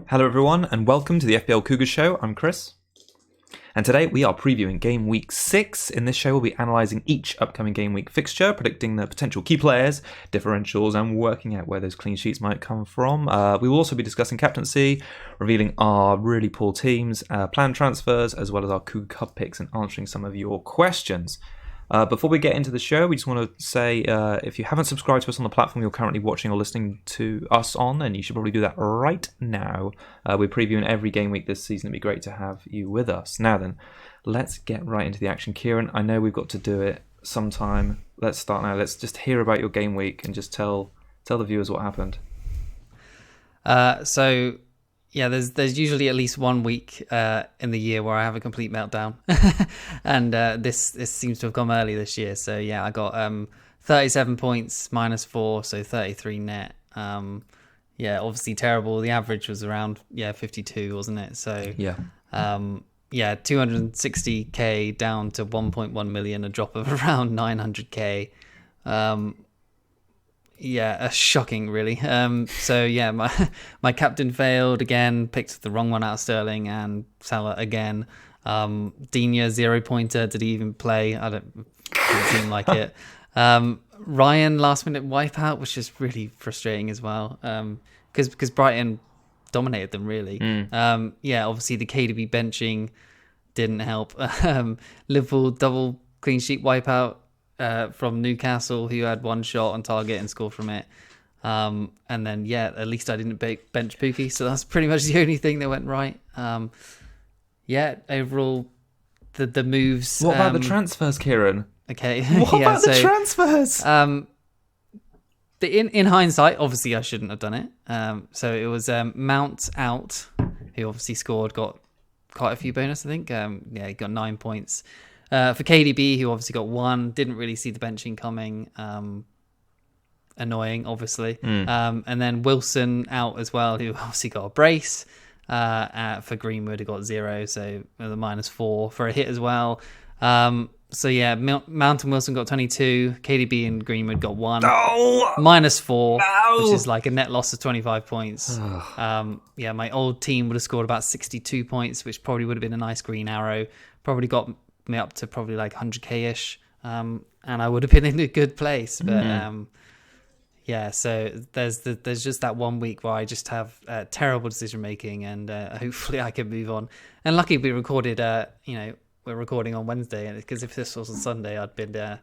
Hello everyone and welcome to the FPL Cougars show. I'm Chris. And today we are previewing game week 6. In this show we'll be analysing each upcoming game week fixture, predicting the potential key players, differentials and working out where those clean sheets might come from. We will also be discussing captaincy, revealing our really poor teams, planned transfers, as well as our Cougar Cup picks and answering some of your questions. Before we get into the show, we just want to say if you haven't subscribed to us on the platform you're currently watching or listening to us on, then you should probably do that right now. We're previewing every game week this season. It'd be great to have you with us. Now then, let's get right into the action. Kieran, I know we've got to do it sometime. Let's start now. Let's just hear about your game week and just tell the viewers what happened. Yeah, there's usually at least 1 week in the year where I have a complete meltdown, and this seems to have come early this year. So yeah, I got 37 points, -4, so 33 net. Yeah, obviously terrible. The average was around 52, wasn't it? So yeah, 260k down to 1.1 million, a drop of around 900k. Yeah, shocking, really. So yeah, my captain failed again. Picked the wrong one out of Sterling and Salah again. Digne 0-pointer. Did he even play? Didn't seem like it. Ryan last minute wipeout, which is really frustrating as well. Because Brighton dominated them really. Obviously the KDB benching didn't help. Liverpool double clean sheet wipeout. From Newcastle, who had one shot on target and scored from it. And then, at least I didn't bench Pookie, so that's pretty much the only thing that went right. Overall, the moves... What about the transfers, Kieran? Okay. What about the transfers? In hindsight, obviously I shouldn't have done it. So it was Mount out, who obviously scored, got quite a few bonus, I think. He got 9 points. For KDB, who obviously got 1, didn't really see the benching coming. Annoying, obviously. And then Wilson out as well, who obviously got a brace. For Greenwood, who got 0, so the -4 for a hit as well. Mount and Wilson got 22. KDB and Greenwood got 1. -4, which is like a net loss of 25 points. My old team would have scored about 62 points, which probably would have been a nice green arrow. Probably got me up to probably like 100k-ish, and I would have been in a good place. But so there's just that 1 week where I just have terrible decision making, and hopefully I can move on. And luckily we recorded, we're recording on Wednesday, because if this was on Sunday, I'd been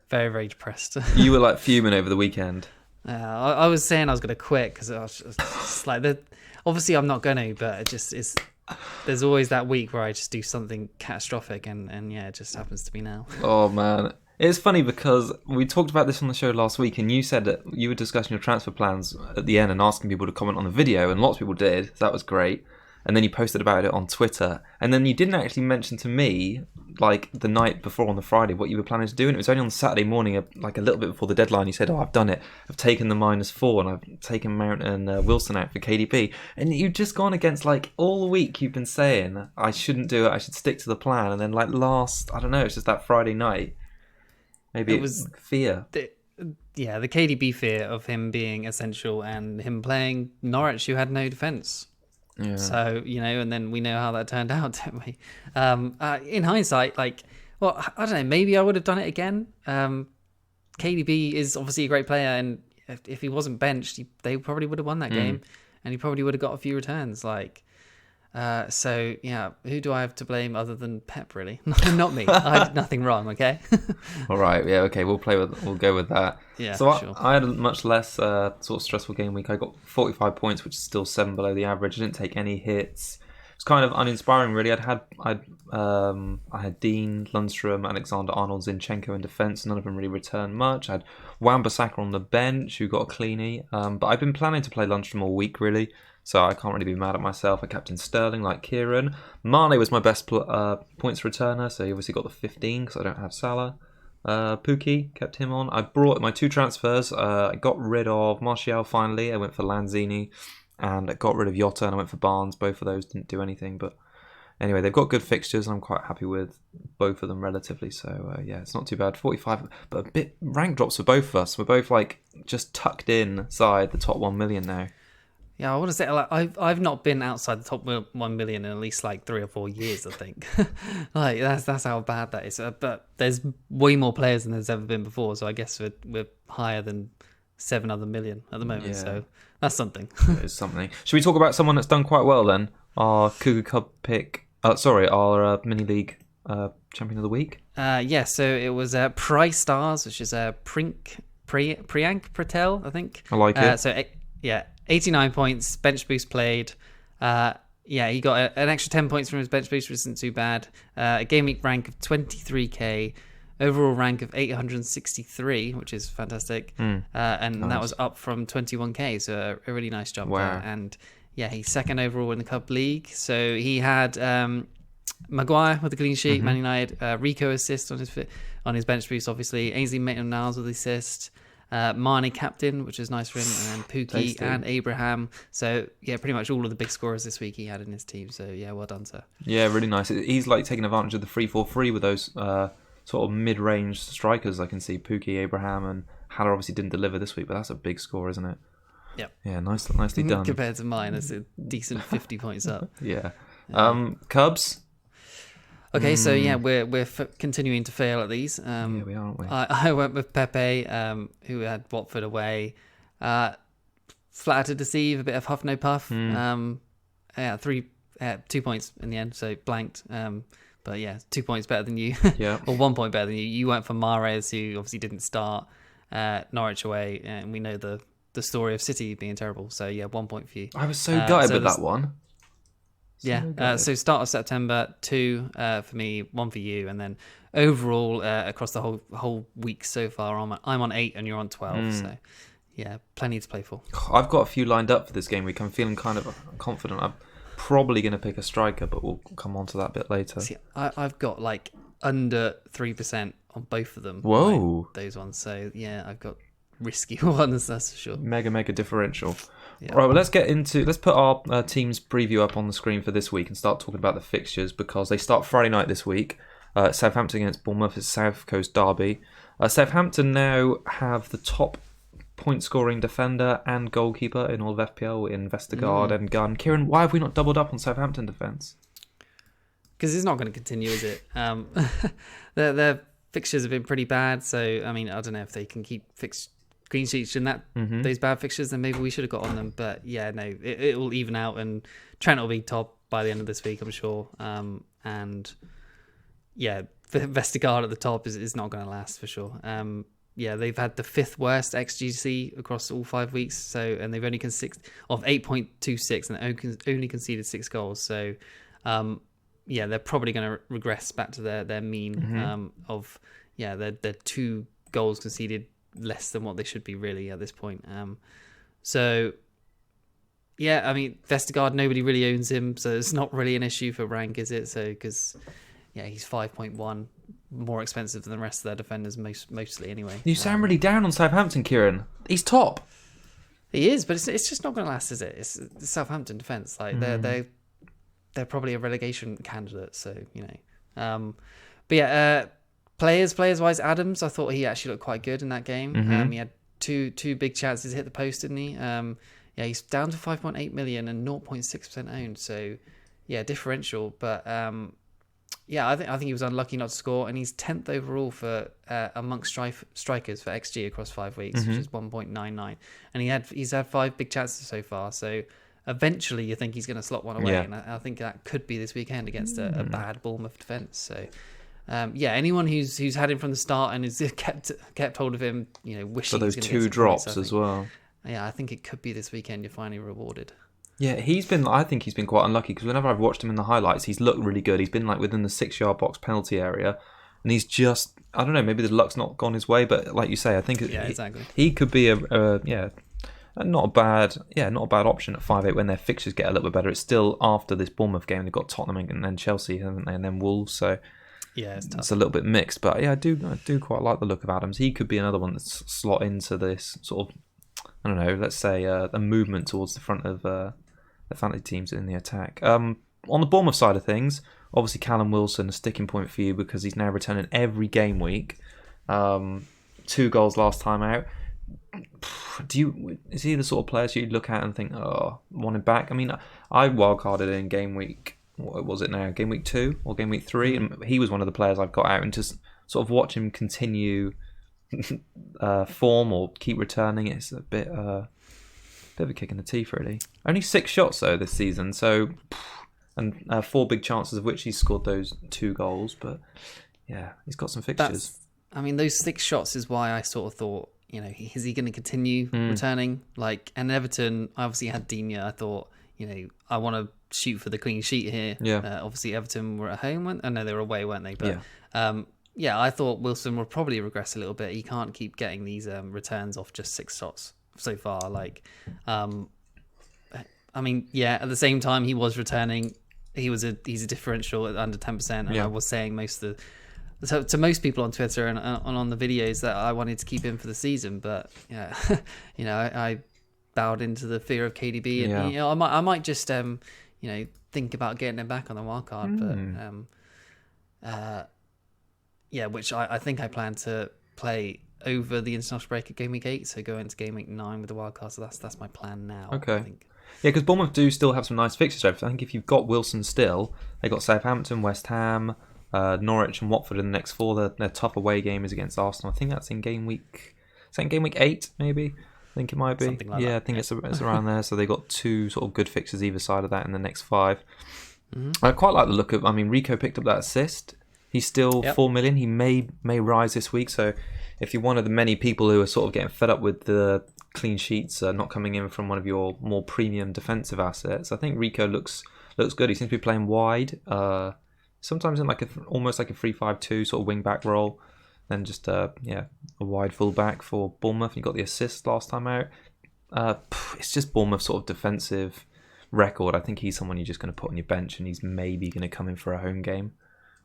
very, very depressed. You were like fuming over the weekend. I was saying I was going to quit because I was just like, obviously I'm not going to, but it's. There's always that week where I just do something catastrophic, and it just happens to be now. Oh man, it's funny because we talked about this on the show last week, and you said that you were discussing your transfer plans at the end and asking people to comment on the video, and lots of people did. So that was great. And then you posted about it on Twitter, and then you didn't actually mention to me, like the night before on the Friday, what you were planning to do. And it was only on Saturday morning, like a little bit before the deadline, you said, I've done it. I've taken the -4 and I've taken Mount and Wilson out for KDB. And you've just gone against, like, all the week you've been saying, I shouldn't do it, I should stick to the plan. And then, like, it's just that Friday night. Maybe it was fear. The KDB fear of him being essential and him playing Norwich, who had no defence. Yeah. So, and then we know how that turned out, don't we? In hindsight, I don't know, maybe I would have done it again. KDB is obviously a great player, and if he wasn't benched, they probably would have won that game, and he probably would have got a few returns. Who do I have to blame other than Pep, really? Not me. I did nothing wrong, okay? All right, okay, we'll go with that. Yeah, so sure. I had a much less sort of stressful game week. I got 45 points, which is still 7 below the average. I didn't take any hits. It's kind of uninspiring, really. I had Dean, Lundstrom, Alexander-Arnold, Zinchenko in defence. None of them really returned much. I had Wan-Bissaka on the bench, who got a cleanie. But I've been planning to play Lundstrom all week, really. So I can't really be mad at myself. I captained Sterling like Kieran. Mane was my best points returner, so he obviously got the 15 because I don't have Salah. Pookie, kept him on. I brought my 2 transfers. I got rid of Martial finally. I went for Lanzini, and I got rid of Jota and I went for Barnes. Both of those didn't do anything, but anyway, they've got good fixtures and I'm quite happy with both of them relatively. So it's not too bad. 45, but a bit rank drops for both of us. We're both like just tucked inside the top 1 million now. Yeah, I want to say like I've not been outside the top 1 million in at least like 3 or 4 years. I think like that's how bad that is. But there's way more players than there's ever been before, so I guess we're higher than 7 other million at the moment. Yeah. So that's something. It is something. Should we talk about someone that's done quite well then? Our Cougar Cup pick. Our mini league champion of the week. Yeah. So it was Price Stars, which is Priyank Patel, I think. I like it. 89 points, bench boost played. He got an extra 10 points from his bench boost, which isn't too bad. A game week rank of 23k, overall rank of 863, which is fantastic. And nice. That was up from 21k, so a really nice jump there. And he's second overall in the Cup League. So he had Maguire with a clean sheet, Man United, Rico assist on his bench boost, obviously. Ainsley Maitland-Niles with the assist. Marnie captain, which is nice for him, and then Pookie and Abraham. So pretty much all of the big scorers this week he had in his team. So well done, sir. Yeah, really nice. He's like taking advantage of the 3-4-3 with those sort of mid-range strikers. I can see Pookie, Abraham, and Haller obviously didn't deliver this week, but that's a big score, isn't it? Yep. Yeah, nicely done. Compared to mine, it's a decent 50 points up. Yeah. Cubs. Okay, so we're continuing to fail at these. We are, aren't we? I went with Pepe, who had Watford away. Flattered to deceive, a bit of huff no puff. 2 points in the end, so blanked. But 2 points better than you. Yeah. Or 1 point better than you. You went for Mahrez, who obviously didn't start. Norwich away, and we know the story of City being terrible. So 1 point for you. I was so gutted with that one. So start of September, 2 for me, 1 for you, and then overall across the whole week so far, I'm on 8 and you're on 12. So plenty to play for. I've got a few lined up for this game week. I'm feeling kind of confident. I'm probably going to pick a striker, but we'll come on to that a bit later. See, I've got like under 3% on both of them. Whoa, those ones. So I've got risky ones, that's for sure. Mega differential. Yeah. Right, well, let's put our team's preview up on the screen for this week and start talking about the fixtures, because they start Friday night this week. Southampton against Bournemouth. It's South Coast derby. Southampton now have the top point scoring defender and goalkeeper in all of FPL in Vestergaard and Gunn. Kieran, why have we not doubled up on Southampton defence? Because it's not going to continue, is it? Their fixtures have been pretty bad, so I mean, I don't know if they can keep clean sheets in those bad fixtures, then maybe we should have got on them. But it will even out, and Trent will be top by the end of this week, I'm sure. And Vestergaard at the top is not going to last for sure. They've had the 5th worst XGC across all 5 weeks, and they've only conceded of 8.26 and only conceded 6 goals. So they're probably going to regress back to their mean of they're 2 goals conceded less than what they should be really at this point. I mean, Vestergaard, nobody really owns him, so it's not really an issue for rank, is it? So because he's 5.1 more expensive than the rest of their defenders, mostly anyway. You sound really down on Southampton, Kieran. He's top. He is, but it's just not going to last, is it? It's the Southampton defence. Like they're probably a relegation candidate, so Players wise, Adams, I thought he actually looked quite good in that game. He had two big chances to hit the post, didn't he? He's down to 5.8 million and 0.6% owned. So differential. But I think he was unlucky not to score, and he's 10th overall for amongst strikers for XG across 5 weeks, which is 1.99. And he's had 5 big chances so far. So eventually, you think he's going to slot one away, and I think that could be this weekend against a bad Bournemouth defence. So. Anyone who's had him from the start and has kept hold of him, wishing for those 2 drops as well. Yeah, I think it could be this weekend you're finally rewarded. Yeah, I think he's been quite unlucky, because whenever I've watched him in the highlights, he's looked really good. He's been like within the 6-yard box penalty area, and he's just, I don't know, maybe the luck's not gone his way, but like you say, I think exactly. He could be not a bad option at 5.8 when their fixtures get a little bit better. It's still after this Bournemouth game. They've got Tottenham and then Chelsea, haven't they, and then Wolves. So. Yeah, it's tough. It's a little bit mixed, but I do quite like the look of Adams. He could be another one that's slot into this sort of, I don't know, let's say a movement towards the front of the fantasy teams in the attack. On the Bournemouth side of things, obviously Callum Wilson, a sticking point for you, because he's now returning every game week. 2 goals last time out. is he the sort of players you look at and think, oh, want him back? I mean, I wildcarded in game week. What was it now? Game week 2 or game week 3, and he was one of the players I've got out, and just sort of watch him continue form or keep returning. It's a bit of a kick in the teeth, really. Only 6 shots though this season, so and 4 big chances, of which he's scored those 2 goals. But yeah, he's got some fixtures. Those 6 shots is why I sort of thought, is he going to continue returning? And Everton, I obviously had Digne. I thought, I want to shoot for the clean sheet here. Yeah. Obviously, Everton were at home. I know they were away, weren't they? But I thought Wilson will probably regress a little bit. He can't keep getting these returns off just 6 shots so far. At the same time, he was returning. He's a differential at under 10%. And I was saying to most people on Twitter and on the videos that I wanted to keep him for the season. But I bowed into the fear of KDB, and I might just think about getting him back on the wild card. But which I think I plan to play over the international break at game week 8, so go into game week 9 with the wild card. So that's my plan now. Okay. I think. Yeah, because Bournemouth do still have some nice fixtures. I think if you've got Wilson still, they got Southampton, West Ham, Norwich, and Watford in the next 4. Their tough away game is against Arsenal. I think that's in game week. Is that in game week 8? Maybe. I think it might be. Something like that. I think it's around there. So they got 2 sort of good fixtures either side of that in the next 5. I quite like the look of. I mean, Rico picked up that assist. He's still 4 million. He may rise this week. So if you're one of the many people who are sort of getting fed up with the clean sheets not coming in from one of your more premium defensive assets, I think Rico looks good. He seems to be playing wide, sometimes in almost like a 3-5-2 sort of wing back role, then just a wide full back for Bournemouth. You got the assist last time out. It's just Bournemouth's sort of defensive record. I think he's someone you're just going to put on your bench, and he's maybe going to come in for a home game.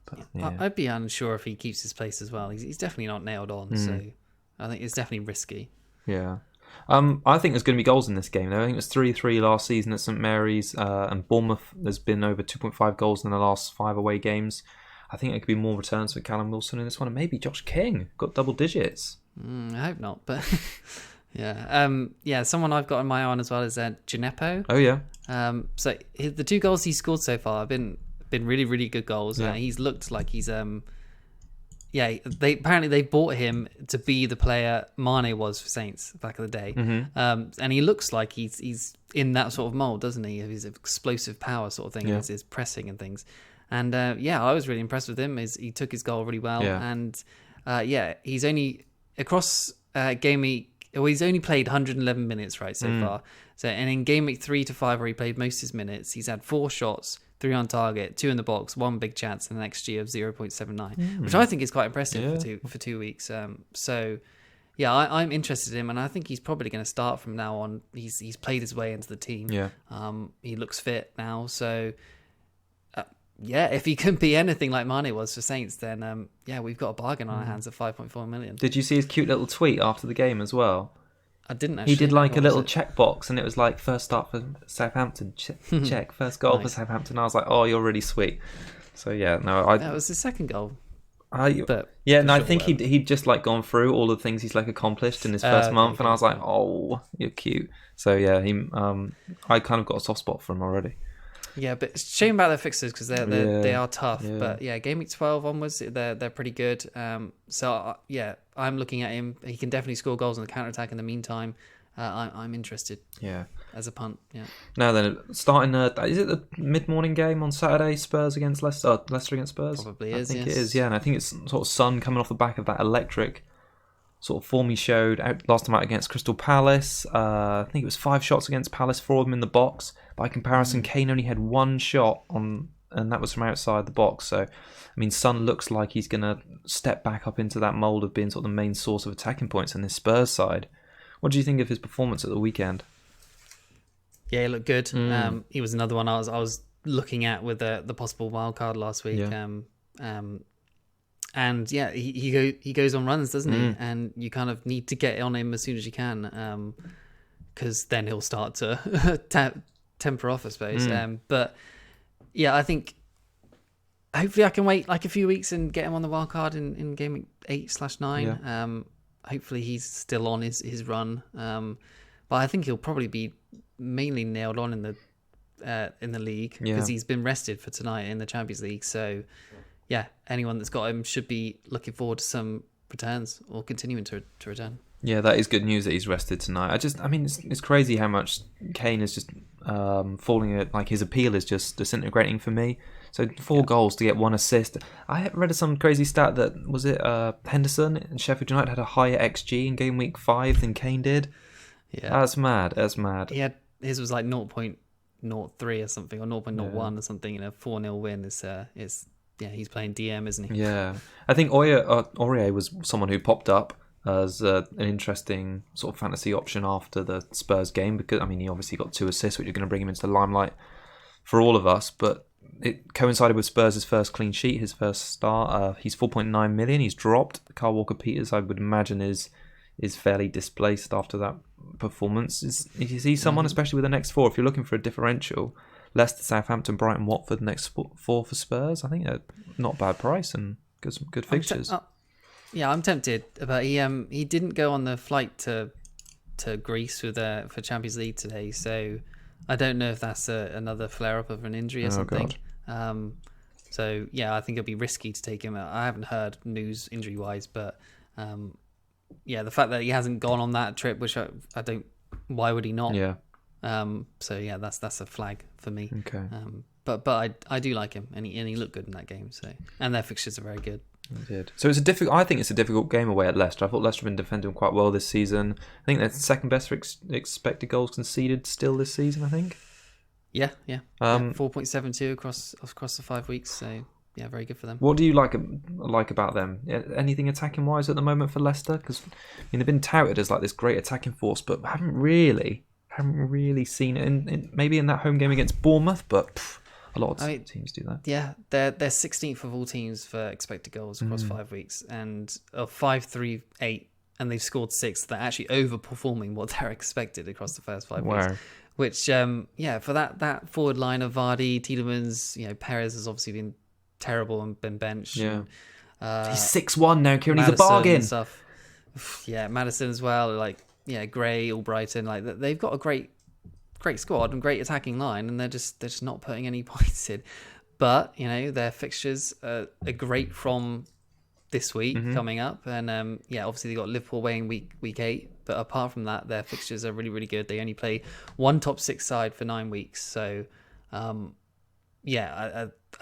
But, I'd be unsure if he keeps his place as well. He's definitely not nailed on, so I think it's definitely risky. Yeah. I think there's going to be goals in this game, though. I think it was 3-3 last season at St Mary's, and Bournemouth, there's been over 2.5 goals in the last 5 away games. I think there could be more returns for Callum Wilson in this one, and maybe Josh King got double digits. I hope not, but someone I've got in my eye on as well is Gineppo. Oh yeah. So the 2 goals he's scored so far have been really, really good goals. Yeah. He's looked like he's they bought him to be the player Mane was for Saints back in the day. And he looks like he's in that sort of mold, doesn't he? His explosive power sort of thing, and his pressing and things. And I was really impressed with him. He took his goal really well, and he's only across game week. Well, he's only played 111 minutes so far. So, and in game week 3 to 5, where he played most of his minutes, he's had 4 shots, 3 on target, 2 in the box, 1 big chance, and an XG of 0.79, which I think is quite impressive for 2 weeks. I'm interested in him, and I think he's probably going to start from now on. He's played his way into the team. He looks fit now, so if he can be anything like Mane was for Saints, then we've got a bargain on our hands at 5.4 million. Did you see his cute little tweet after the game as well? I didn't actually. He did like a little checkbox, and it was like first start for Southampton, check, first goal for Southampton. I was like, oh, you're really sweet. So that was his second goal. I think he'd just gone through all the things he's accomplished in his first month, and I was like, oh, you're cute. So I kind of got a soft spot for him already. Yeah, but it's a shame about their fixtures because they are tough. Yeah. But game week 12 onwards, they're pretty good. I'm looking at him. He can definitely score goals on the counter attack in the meantime. I'm interested. Yeah, as a punt. Yeah. Now then, starting is it the mid-morning game on Saturday? Spurs against Leicester. Leicester against Spurs. Probably is. I think it is. Yeah, and I think it's sort of Son coming off the back of that electric sort of form he showed last time out against Crystal Palace. I think it was 5 shots against Palace, 4 of them in the box. By comparison, Kane only had 1 shot and that was from outside the box. So, I mean, Son looks like he's going to step back up into that mould of being sort of the main source of attacking points in this Spurs side. What do you think of his performance at the weekend? Yeah, he looked good. He was another one I was looking at with the possible wild card last week. And he goes on runs, doesn't he? And you kind of need to get on him as soon as you can, because then he'll start to temper off, I suppose. But I think hopefully I can wait a few weeks and get him on the wild card in game 8/9. hopefully he's still on his run. But I think he'll probably be mainly nailed on in the league because he's been rested for tonight in the Champions League. So yeah, anyone that's got him should be looking forward to some returns or continuing to return. Yeah, that is good news that he's rested tonight. I mean, it's crazy how much Kane is just falling. Like his appeal is just disintegrating for me. So 4 goals to get 1 assist. I read some crazy stat that was it Henderson and Sheffield United had a higher XG in game week 5 than Kane did. Yeah, that's mad. His was like 0.03 or something, or 0.01 or something in a 4-0 win. He's playing DM, isn't he? Yeah, I think Aurier was someone who popped up as an interesting sort of fantasy option after the Spurs game because, I mean, he obviously got 2 assists, which are going to bring him into the limelight for all of us, but it coincided with Spurs' first clean sheet, his first start. He's 4.9 million. He's dropped. Kyle Walker-Peters, I would imagine, is fairly displaced after that performance. Is he someone, especially with the next 4, if you're looking for a differential, Leicester, Southampton, Brighton, Watford, next 4 for Spurs? I think not a bad price and good fixtures. I'm tempted, but he didn't go on the flight to Greece for Champions League today, so I don't know if that's another flare-up of an injury or something. So yeah, I think it'll be risky to take him. I haven't heard news injury-wise, but the fact that he hasn't gone on that trip, which I don't, why would he not? Yeah. So yeah, that's a flag for me. Okay. But I do like him, and he looked good in that game. So, and their fixtures are very good. They did. So I think it's a difficult game away at Leicester. I thought Leicester have been defending quite well this season. I think they're second best for expected goals conceded still this season, I think. Yeah. 4.72 across the 5 weeks. So yeah, very good for them. What do you like about them? Anything attacking wise at the moment for Leicester? Because they've been touted as like this great attacking force, but haven't really seen it in maybe in that home game against Bournemouth, but. A lot of teams do that. Yeah, they're 16th of all teams for expected goals across 5 weeks, and 5-3-8, and they've scored 6. They're actually overperforming what they're expected across the first 5 weeks. Which, for that forward line of Vardy, Tielemans, Perez has obviously been terrible and been benched. Yeah, and, he's 6'1" now, Kieran. He's a bargain. Stuff. Yeah, Maddison as well. Gray, Albrighton. They've got a great squad and great attacking line, and they're just not putting any points in. But their fixtures are great from this week coming up, and obviously they got Liverpool away in week 8. But apart from that, their fixtures are really, really good. They only play one top 6 side for 9 weeks, so I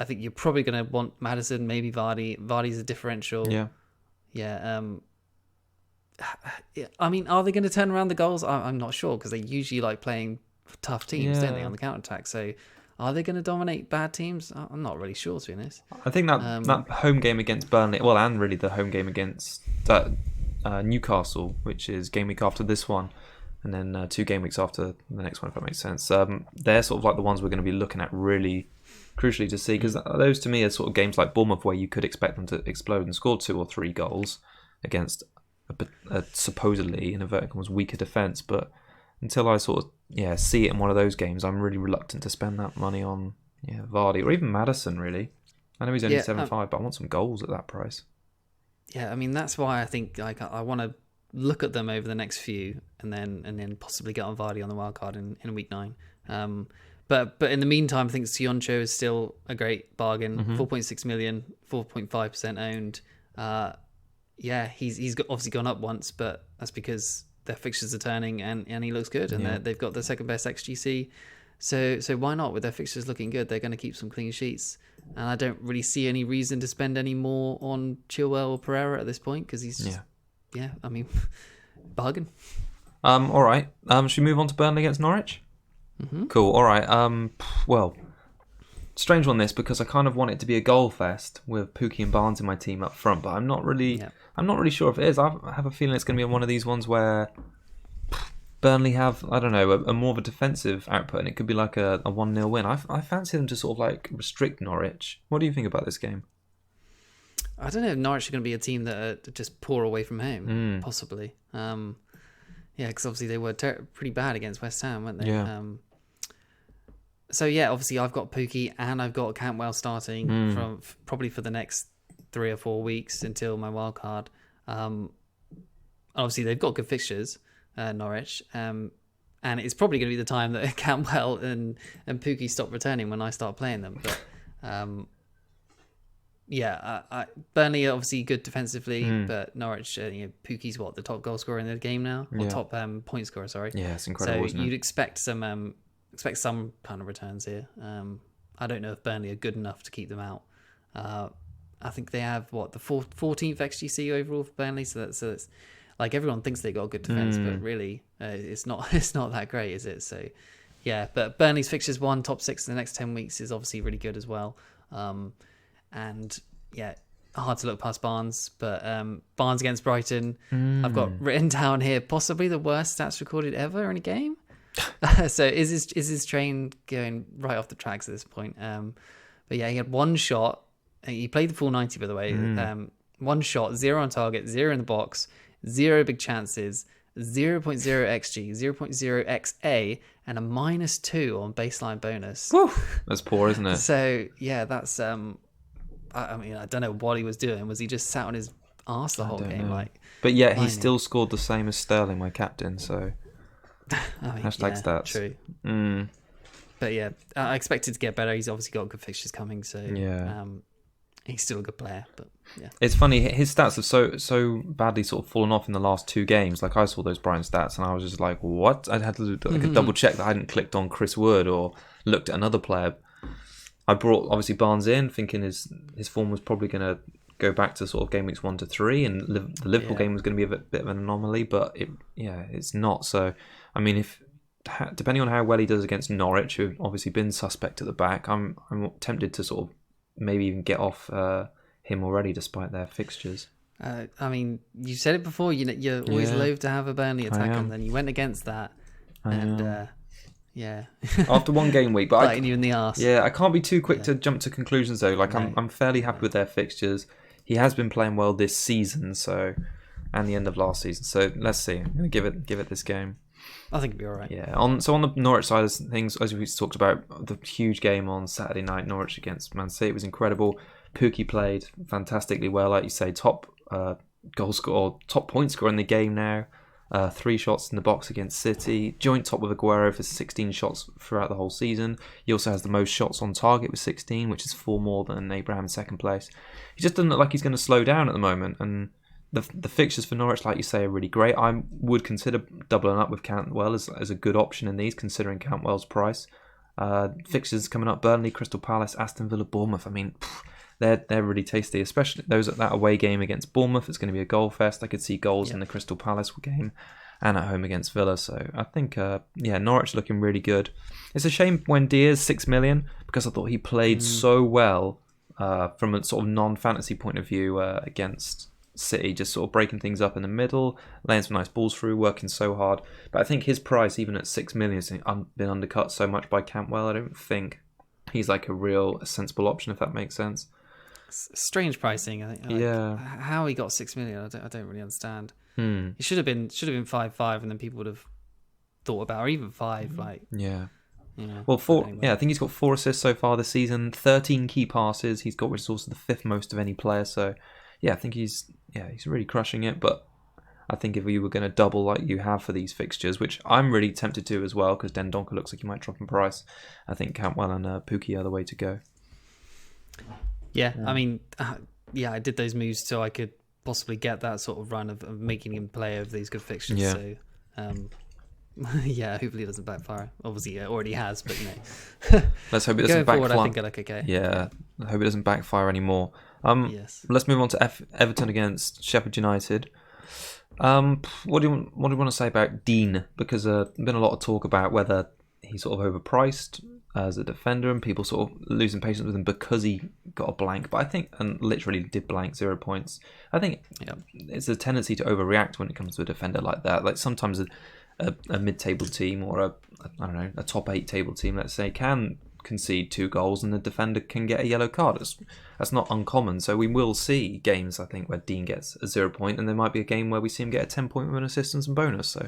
think you're probably going to want Maddison, maybe Vardy. Vardy's a differential. I mean, are they going to turn around the goals? I'm not sure, because they usually like playing tough teams, don't they, on the counter-attack? So are they going to dominate bad teams? I'm not really sure, to be honest. I think that home game against Burnley, well, and really the home game against Newcastle, which is game week after this one, and then 2 game weeks after the next one, if that makes sense. They're sort of like the ones we're going to be looking at really crucially to see, because those to me are sort of games like Bournemouth where you could expect them to explode and score 2 or 3 goals against a supposedly, in inverted commas, weaker defence. But until I sort of see it in one of those games, I'm really reluctant to spend that money on Vardy or even Maddison, really. I know he's only 7.5, but I want some goals at that price. Yeah, I mean, that's why I think I want to look at them over the next few, and then possibly get on Vardy on the wild card in week 9. But in the meantime, I think Sioncho is still a great bargain. 4.6 million, 4.5% owned. He's obviously gone up once, but that's because their fixtures are turning and he looks good, and they've got the second best XGC. So why not? With their fixtures looking good, they're going to keep some clean sheets, and I don't really see any reason to spend any more on Chilwell or Pereira at this point, because he's just, I mean, bargain. All right. Should we move on to Burnley against Norwich? Cool. All right. Well, strange one this, because I kind of want it to be a goal fest with Pookie and Barnes in my team up front, but I'm not really sure if it is. I have a feeling it's going to be one of these ones where Burnley have, I don't know, a more of a defensive output, and it could be like a 1-0 win. I fancy them to sort of like restrict Norwich. What do you think about this game? I don't know if Norwich are going to be a team that just pour away from home, possibly. Because obviously they were pretty bad against West Ham, weren't they? Yeah. So obviously I've got Pookie and I've got Cantwell starting from probably for the next 3 or 4 weeks until my wild card. obviously they've got good fixtures, Norwich, and it's probably going to be the time that Campbell and Pookie stop returning when I start playing them. But Burnley are obviously good defensively, but Norwich, Pookie's the top goal scorer in the game now, or top point scorer. Sorry. Yeah, it's incredible. So you'd expect some kind of returns here. I don't know if Burnley are good enough to keep them out. I think they have the 14th XGC overall for Burnley, so that's like everyone thinks they got a good defense, but really it's not that great, is it? So yeah, but Burnley's fixtures top 6 in the next 10 weeks is obviously really good as well. And yeah, hard to look past Barnes, but Barnes against Brighton, I've got written down here possibly the worst stats recorded ever in a game. So is his train going right off the tracks at this point? But yeah, he had one shot. He played the full 90, by the way. One shot, 0 on target, 0 in the box, 0 big chances, 0.0 XG, 0.0 XA, and a -2 on baseline bonus. Woo! That's poor, isn't it? So yeah, that's I mean, I don't know what he was doing. Was he just sat on his arse the whole game? But yeah, he still scored the same as Sterling, my captain. So I mean, hashtag stats. True. But yeah, I expected to get better. He's obviously got good fixtures coming. So yeah. He's still a good player, but yeah. It's funny, his stats have so badly sort of fallen off in the last 2 games. Like I saw those Brighton stats and I was just like, what? I had to do a double check that I hadn't clicked on Chris Wood or looked at another player. I brought obviously Barnes in, thinking his form was probably going to go back to sort of game weeks 1 to 3, and the Liverpool game was going to be a bit of an anomaly, but it's not. So I mean, depending on how well he does against Norwich, who've obviously been suspect at the back, I'm tempted to sort of maybe even get off him already, despite their fixtures. I mean, you said it before. You're always loath to have a Burnley attacker, and then you went against that, yeah. After one game week, but biting you in the arse. Yeah, I can't be too quick to jump to conclusions though. Like I'm fairly happy with their fixtures. He has been playing well this season, and the end of last season. So let's see. I'm gonna give it this game. I think it'll be all right. Yeah. On the Norwich side of things, as we talked about, the huge game on Saturday night, Norwich against Man City, was incredible. Pookie played fantastically well, like you say, top goal scorer, top point scorer in the game now. 3 shots in the box against City. Joint top with Aguero for 16 shots throughout the whole season. He also has the most shots on target with 16, which is 4 more than Abraham in second place. He just doesn't look like he's going to slow down at the moment, and the fixtures for Norwich, like you say, are really great. I would consider doubling up with Cantwell as a good option in these, considering Cantwell's price. Fixtures coming up: Burnley, Crystal Palace, Aston Villa, Bournemouth. I mean, they're really tasty, especially those at that away game against Bournemouth. It's going to be a goal fest. I could see goals in the Crystal Palace game and at home against Villa. So I think, Norwich looking really good. It's a shame when Diaz 6 million, because I thought he played so well from a sort of non-fantasy point of view against City, just sort of breaking things up in the middle, laying some nice balls through, working so hard. But I think his price, even at 6 million, has been undercut so much by Cantwell. I don't think he's like a real sensible option, if that makes sense. Strange pricing, I think. How he got 6 million, I don't really understand. It should have been 5.5, and then people would have thought about, or even 5. Yeah. Well, I think he's got 4 assists so far this season, 13 key passes. He's got, which is also the 5th most of any player. So yeah, I think he's really crushing it. But I think if you were going to double like you have for these fixtures, which I'm really tempted to as well, because Dendoncker looks like he might drop in price, I think Cantwell and Pookie are the way to go. Yeah, I mean, I did those moves so I could possibly get that sort of run of making him play over these good fixtures. Yeah. So, hopefully it doesn't backfire. Obviously, it already has, but Let's hope it doesn't backfire. Forward, I think I look okay. Yeah, I hope it doesn't backfire anymore. Yes. Let's move on to Everton against Sheffield United. What do you want to say about Dean? Because there's been a lot of talk about whether he's sort of overpriced as a defender, and people sort of losing patience with him because he got a blank. But I think, and literally did blank 0 points. I think it's a tendency to overreact when it comes to a defender like that. Like sometimes a mid-table team or a top 8 table team, let's say, can concede 2 goals and the defender can get a yellow card. That's not uncommon. So we will see games, I think, where Dean gets a 0 point, and there might be a game where we see him get a 10 point with an assist and some bonus. So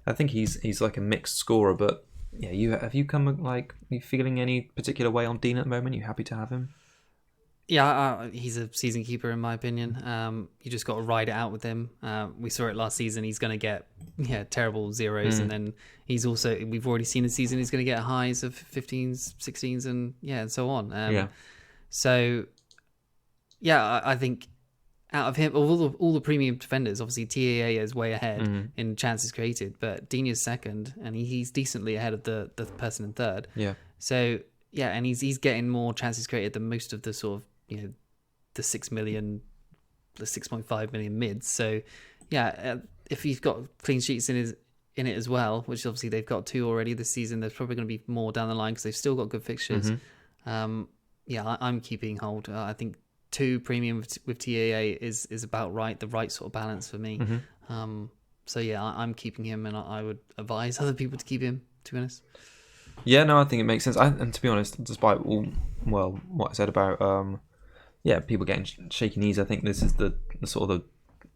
I think he's like a mixed scorer, but yeah, are you feeling any particular way on Dean at the moment? Are you happy to have him? Yeah, he's a season keeper in my opinion. You just got to ride it out with him. We saw it last season. He's going to get terrible zeros, and then we've already seen this season he's going to get highs of 15s, 16s, and so on. So I think out of him, all the premium defenders, obviously TAA is way ahead in chances created, but Dina's second, and he's decently ahead of the person in third. Yeah. So and he's getting more chances created than most of the sort of the 6 million, the 6.5 million mids. So if he's got clean sheets in it as well, which obviously they've got 2 already this season, there's probably going to be more down the line because they've still got good fixtures. I'm keeping hold. I think 2 premium with TAA is about right, the right sort of balance for me. I'm keeping him, and I would advise other people to keep him, to be honest. Yeah, no, I think it makes sense. And to be honest, despite what I said about people getting shaky knees, I think this is the sort of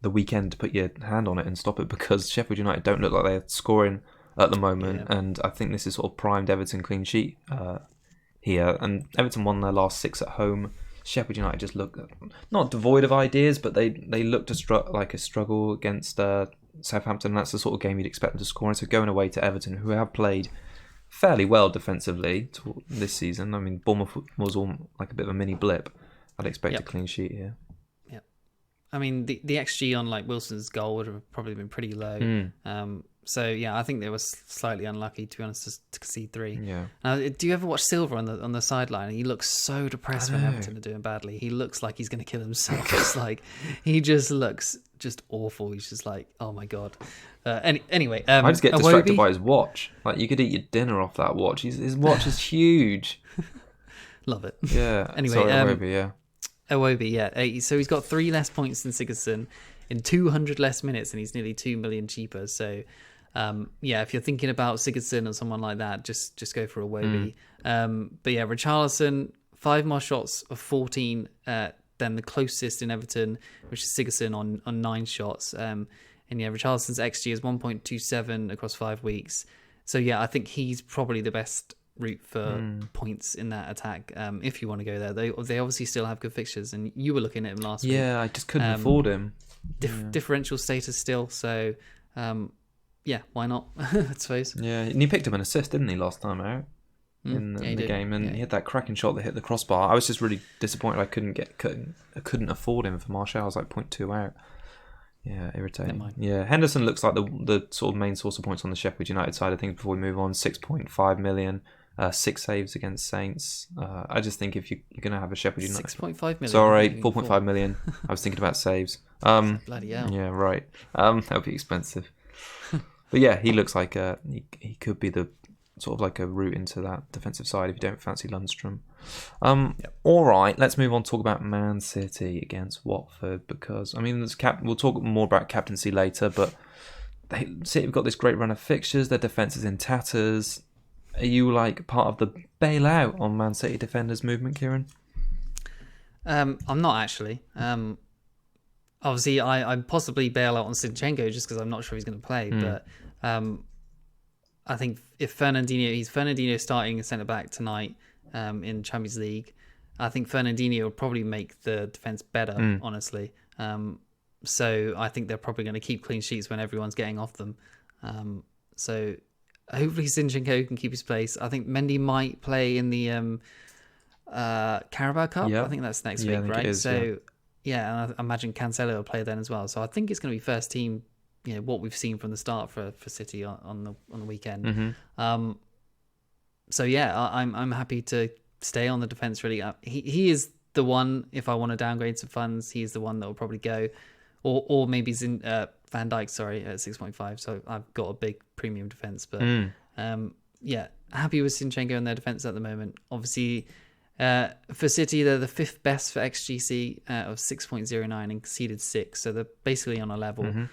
the weekend to put your hand on it and stop it, because Sheffield United don't look like they're scoring at the moment, and I think this is sort of primed Everton clean sheet here. And Everton won their last 6 at home. Sheffield United just look not devoid of ideas, but they look to like a struggle against Southampton. And that's the sort of game you'd expect them to score. And so going away to Everton, who have played fairly well defensively this season. I mean, Bournemouth was all like a bit of a mini blip. I'd expect a clean sheet here. Yeah. I mean, the XG on like Wilson's goal would have probably been pretty low. I think they were slightly unlucky, to be honest, to concede 3. Yeah. Do you ever watch Silva on the sideline? He looks so depressed when Everton are doing badly. He looks like he's going to kill himself. It's like he just looks just awful. He's just like, oh my god. Anyway, I just get distracted by his watch. Like, you could eat your dinner off that watch. His watch is huge. Love it. Yeah. Anyway, Iwobi, so he's got 3 less points than Sigurdsson in 200 less minutes, and he's nearly 2 million cheaper. So, if you're thinking about Sigurdsson or someone like that, just go for Iwobi. Richarlison, 5 more shots of 14 than the closest in Everton, which is Sigurdsson on 9 shots. Richarlison's XG is 1.27 across 5 weeks. So I think he's probably the best route for points in that attack. If you want to go there, they obviously still have good fixtures, and you were looking at him last week. Yeah, I just couldn't afford him. Differential status still, so why not? I suppose. Yeah, and he picked up an assist, didn't he, last time out in the game, and he had that cracking shot that hit the crossbar. I was just really disappointed I couldn't afford him for Martial. I was like 0.2 out. Yeah, irritating. Yeah, Henderson looks like the sort of main source of points on the Sheffield United side of things. Before we move on, 6.5 million, 6 saves against Saints. I just think if you're going to have a Sheffield United... 6.5 million? Sorry, 4.5 million. I was thinking about saves. Bloody hell. Yeah, right. That would be expensive. But yeah, he looks like he could be the sort of like a route into that defensive side if you don't fancy Lundstrom. All right, let's move on to talk about Man City against Watford, because I mean, we'll talk more about captaincy later, but City have got this great run of fixtures. Their defence is in tatters. Are you like part of the bailout on Man City defenders movement, Kieran? I'm not actually. Obviously, I possibly bail out on Zinchenko just because I'm not sure he's going to play, but I think if Fernandinho starting centre back tonight in Champions League, I think Fernandinho will probably make the defence better, honestly. So I think they're probably going to keep clean sheets when everyone's getting off them. So hopefully Zinchenko can keep his place. I think Mendy might play in the Carabao Cup. Yep. I think that's next week, right? And I imagine Cancelo will play then as well. So I think it's going to be first team. What we've seen from the start for City on the weekend. I'm happy to stay on the defence. Really, he is the one. If I want to downgrade some funds, he is the one that will probably go, or maybe Van Dijk. Sorry, at 6.5. So I've got a big premium defence, but happy with Zinchenko and their defence at the moment. Obviously, for City, they're the 5th best for XGC of 6.09 and conceded 6. So they're basically on a level.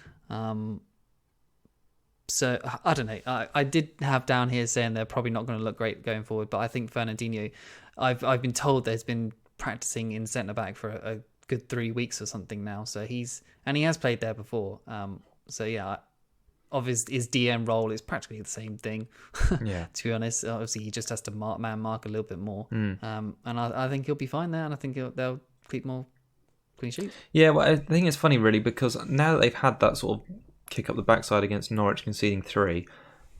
So I don't know. I did have down here saying they're probably not going to look great going forward, but I think Fernandinho, I've been told there's been practicing in centre back for a good 3 weeks or something now. So he has played there before. of his DM role is practically the same thing. Yeah. To be honest, obviously he just has to mark a little bit more. Mm. And I think he'll be fine there, and I think they'll keep more clean sheets. Yeah, well, I think it's funny really because now that they've had that sort of kick up the backside against Norwich conceding 3,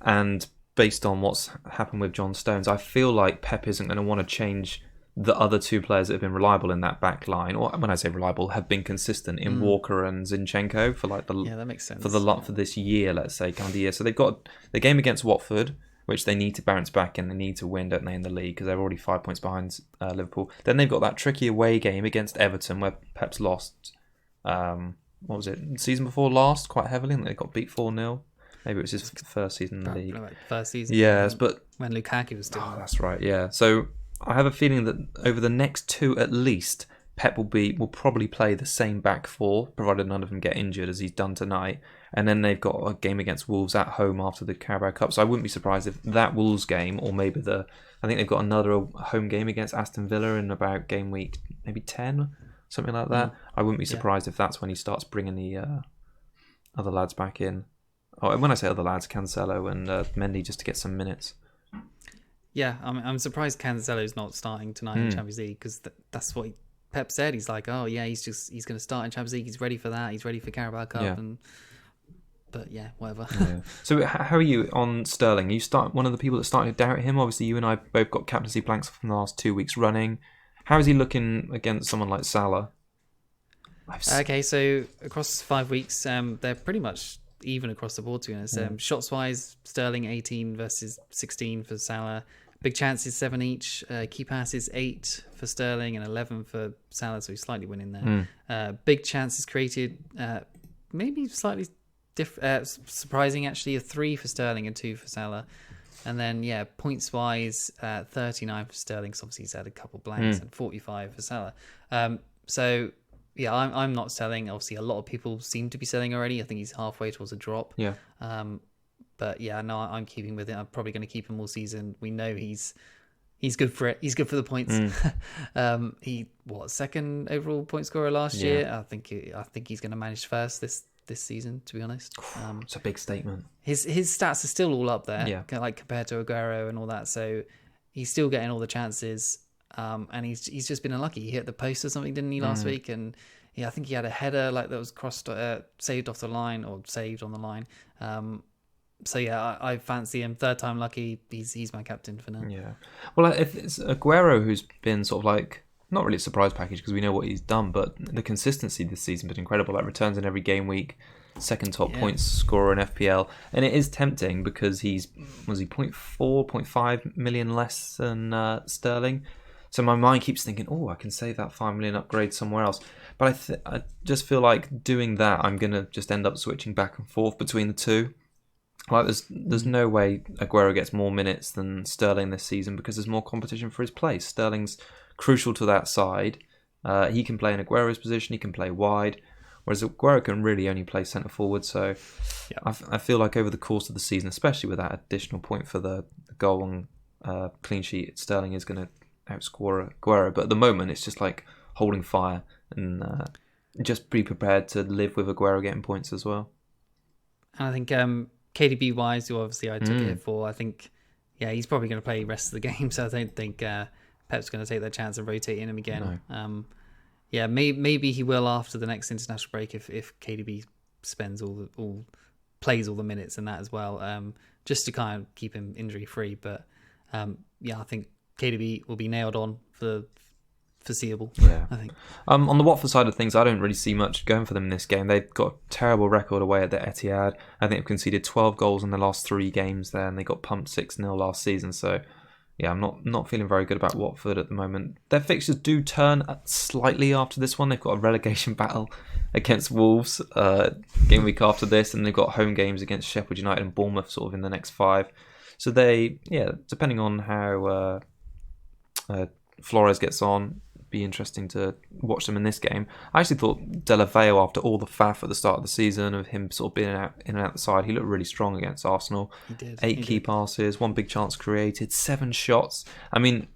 and based on what's happened with John Stones, I feel like Pep isn't going to want to change the other 2 players that have been reliable in that back line, or when I say reliable, have been consistent in Walker and Zinchenko for like that makes sense for this year, let's say, kind of year. So they've got the game against Watford, which they need to bounce back and they need to win, don't they, in the league because they're already 5 points behind Liverpool. Then they've got that tricky away game against Everton where Pep's lost. What was it? Season before last, quite heavily, and they got beat 4-0. Maybe it was his first season in the league. Like first season. Yes, but when Lukaku was still. Oh, that's right. Yeah. So I have a feeling that over the next 2 at least, Pep will probably play the same back 4, provided none of them get injured as he's done tonight. And then they've got a game against Wolves at home after the Carabao Cup. So I wouldn't be surprised if that Wolves game, or maybe I think they've got another home game against Aston Villa in about game week maybe 10, something like that. I wouldn't be surprised if that's when he starts bringing the other lads back in. Oh, and when I say other lads, Cancelo and Mendy, just to get some minutes. Yeah, I'm surprised Cancelo's not starting tonight in Champions League because that's what Pep said. He's like, oh yeah, he's going to start in Champions League. He's ready for that. He's ready for Carabao Cup. Yeah. But yeah, whatever. Yeah. So how are you on Sterling? You one of the people that started to doubt him. Obviously, you and I both got captaincy blanks from the last 2 weeks running. How is he looking against someone like Salah? Okay, so across 5 weeks, they're pretty much even across the board, to be honest. Shots wise, Sterling 18 versus 16 for Salah. Big chances 7 each. Key passes 8 for Sterling and 11 for Salah, so he's slightly winning there. Big chances created, maybe slightly surprising actually, a 3 for Sterling and 2 for Salah. And then points wise, 39 for Sterling. So obviously he's had a couple blanks and 45 for Salah. So. Yeah, I'm not selling. Obviously, a lot of people seem to be selling already. I think he's halfway towards a drop. Yeah. But yeah, no, I'm keeping with it. I'm probably going to keep him all season. We know he's good for it. He's good for the points. He second overall point scorer last year. I think he's going to manage first this season. To be honest, it's a big statement. His stats are still all up there. Yeah. Like compared to Aguero and all that. So he's still getting all the chances. And he's just been unlucky. He hit the post or something, didn't he, last week? And I think he had a header like that was crossed, saved off the line or saved on the line. So yeah, I fancy him. Third time lucky. He's my captain for now. Yeah. Well, if it's Aguero who's been sort of like not really a surprise package because we know what he's done, but the consistency this season has been incredible. Like returns in every game week, second top points scorer in FPL, and it is tempting because he 0.5 million less than Sterling. So my mind keeps thinking, oh, I can save that 5 million upgrade somewhere else. But I just feel like doing that, I'm going to just end up switching back and forth between the two. Like there's no way Aguero gets more minutes than Sterling this season because there's more competition for his place. Sterling's crucial to that side. He can play in Aguero's position, he can play wide, whereas Aguero can really only play centre forward. So I feel like over the course of the season, especially with that additional point for the goal on clean sheet, Sterling is going to outscore Aguero, but at the moment it's just like holding fire and just be prepared to live with Aguero getting points as well. And I think KDB wise, who obviously I took it for, I think he's probably going to play the rest of the game, so I don't think Pep's going to take that chance of rotating him again. No. Maybe he will after the next international break if KDB spends plays all the minutes and that as well, just to kind of keep him injury free. But I think KDB will be nailed on for the foreseeable. Yeah, I think. On the Watford side of things, I don't really see much going for them in this game. They've got a terrible record away at the Etihad. I think they've conceded 12 goals in the last 3 games there, and they got pumped 6-0 last season. So, yeah, I'm not feeling very good about Watford at the moment. Their fixtures do turn slightly after this one. They've got a relegation battle against Wolves game week after this, and they've got home games against Sheffield United and Bournemouth sort of in the next 5. So depending on how Flores gets on, be interesting to watch them in this game. I actually thought De La Veo, after all the faff at the start of the season of him sort of being in and out the side, he looked really strong against Arsenal. He did. 8 key passes, 1 big chance created, 7 shots. I mean,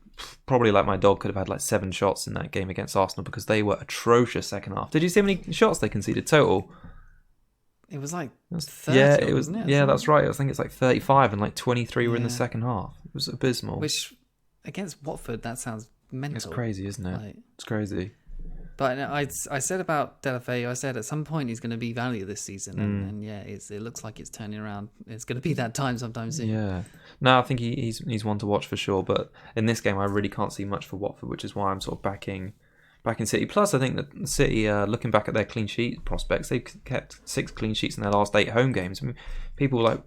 probably like my dog could have had like 7 shots in that game against Arsenal because they were atrocious second half. Did you see how many shots they conceded total? It was like It was- 30, yeah, it was. wasn't it? Yeah, that's right. I think it's like 35 and like 23 were in the Yeah. second half. It was abysmal. Which, against Watford, that sounds mental. It's crazy, isn't it? Like, It's crazy. but I said about Delafeu, I said at some point he's going to be value this season, and yeah, it looks like it's turning around. It's going to be that time sometime soon. Yeah. No, I think he's one to watch for sure. But in this game, I really can't see much for Watford, which is why I'm sort of backing City. Plus, I think that City, looking back at their clean sheet prospects, they've kept 6 clean sheets in their last 8 home games. I mean, people like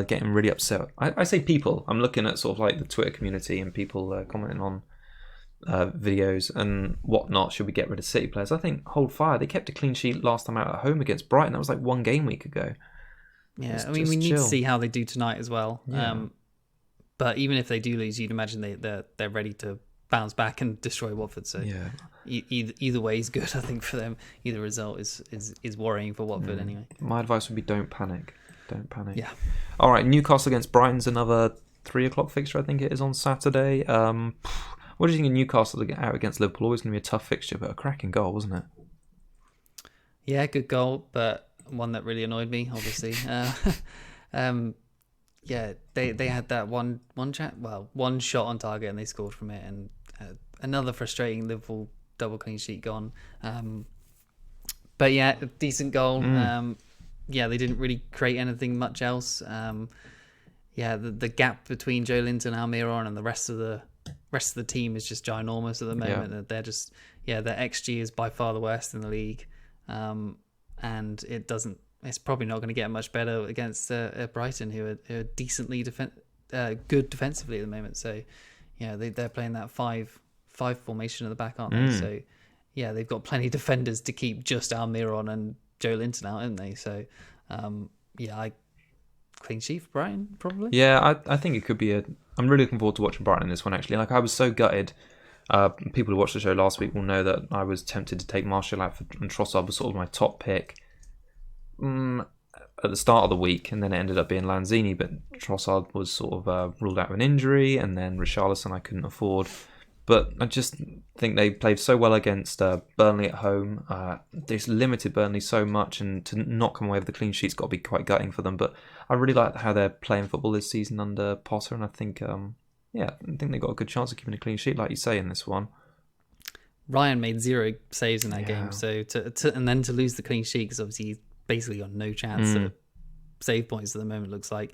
getting really upset. I say people. I'm looking at sort of like the Twitter community and people commenting on videos and whatnot. Should we get rid of City players? I think hold fire. They kept a clean sheet last time out at home against Brighton. That was like 1 game week ago. Yeah, I mean, we need to see how they do tonight as well. Yeah. But even if they do lose, you'd imagine they're ready to bounce back and destroy Watford. So Yeah. Either way is good, I think, for them. Either result is worrying for Watford anyway. My advice would be don't panic. Don't panic. Yeah. All right, Newcastle against Brighton's another 3 o'clock fixture, I think it is, on Saturday. What do you think of Newcastle out against Liverpool? Always going to be a tough fixture, but a cracking goal, wasn't it? Yeah, good goal, but one that really annoyed me, obviously. Yeah, they had that one shot on target and they scored from it, and another frustrating Liverpool double clean sheet gone. But yeah, a decent goal. Yeah, they didn't really create anything much else. Yeah, the gap between Joe Linton, Almiron, and the rest of the team is just ginormous at the moment. Yeah. They're just their XG is by far the worst in the league, and it's probably not going to get much better against Brighton, who are decently good defensively at the moment. So yeah, they're playing that five formation at the back, aren't they? So yeah, they've got plenty of defenders to keep just Almiron and Joe Linton out, haven't they? So clean sheet for Brighton, probably. Yeah, I think it could be I'm really looking forward to watching Brighton in this one, actually. Like, I was so gutted. People who watched the show last week will know that I was tempted to take Martial out, and Trossard was sort of my top pick at the start of the week, and then it ended up being Lanzini, but Trossard was sort of ruled out of an injury, and then Richarlison I couldn't afford. But I just think they played so well against Burnley at home. They just limited Burnley so much, and to not come away with the clean sheet's got to be quite gutting for them. But I really like how they're playing football this season under Potter, and I think, I think they've got a good chance of keeping a clean sheet, like you say, in this one. Ryan made 0 saves in that game, so and then to lose the clean sheet, because obviously he's basically got no chance at save points at the moment, looks like,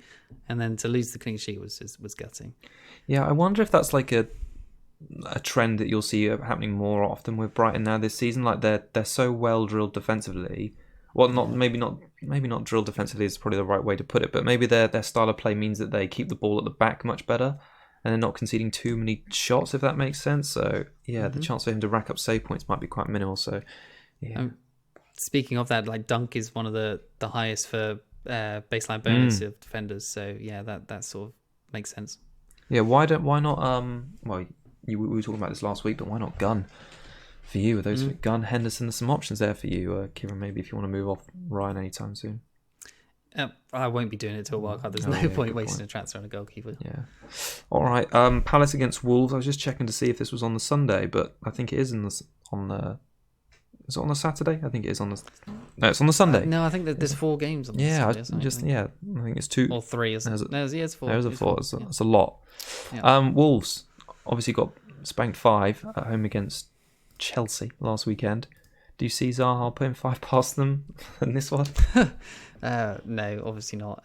and then to lose the clean sheet was gutting. Yeah, I wonder if that's like a trend that you'll see happening more often with Brighton now this season. Like, they're so well drilled defensively. Well, maybe not drilled defensively is probably the right way to put it, but maybe their style of play means that they keep the ball at the back much better, and they're not conceding too many shots, if that makes sense. So yeah, the chance for him to rack up save points might be quite minimal. So yeah. Speaking of that, like, Dunk is one of the highest for baseline bonus of defenders. So yeah, that sort of makes sense. Yeah, why not? We were talking about this last week, but why not Gunn for you? With those Gunn, Henderson, there's some options there for you, Kieran. Maybe if you want to move off Ryan anytime soon. I won't be doing it till Wildcard. There's no point wasting a transfer on a goalkeeper. Yeah. All right. Palace against Wolves. I was just checking to see if this was on the Sunday, but I think it is on the. Is it on the Saturday? I think it is on the. No, it's on the Sunday. No, I think that there's 4 games on the Sunday. I think it's 2 or 3. It's 4. There's a 4. It's a lot. Yeah. Wolves obviously got spanked 5 at home against Chelsea last weekend. Do you see Zaha putting 5 past them in this one? No, obviously not.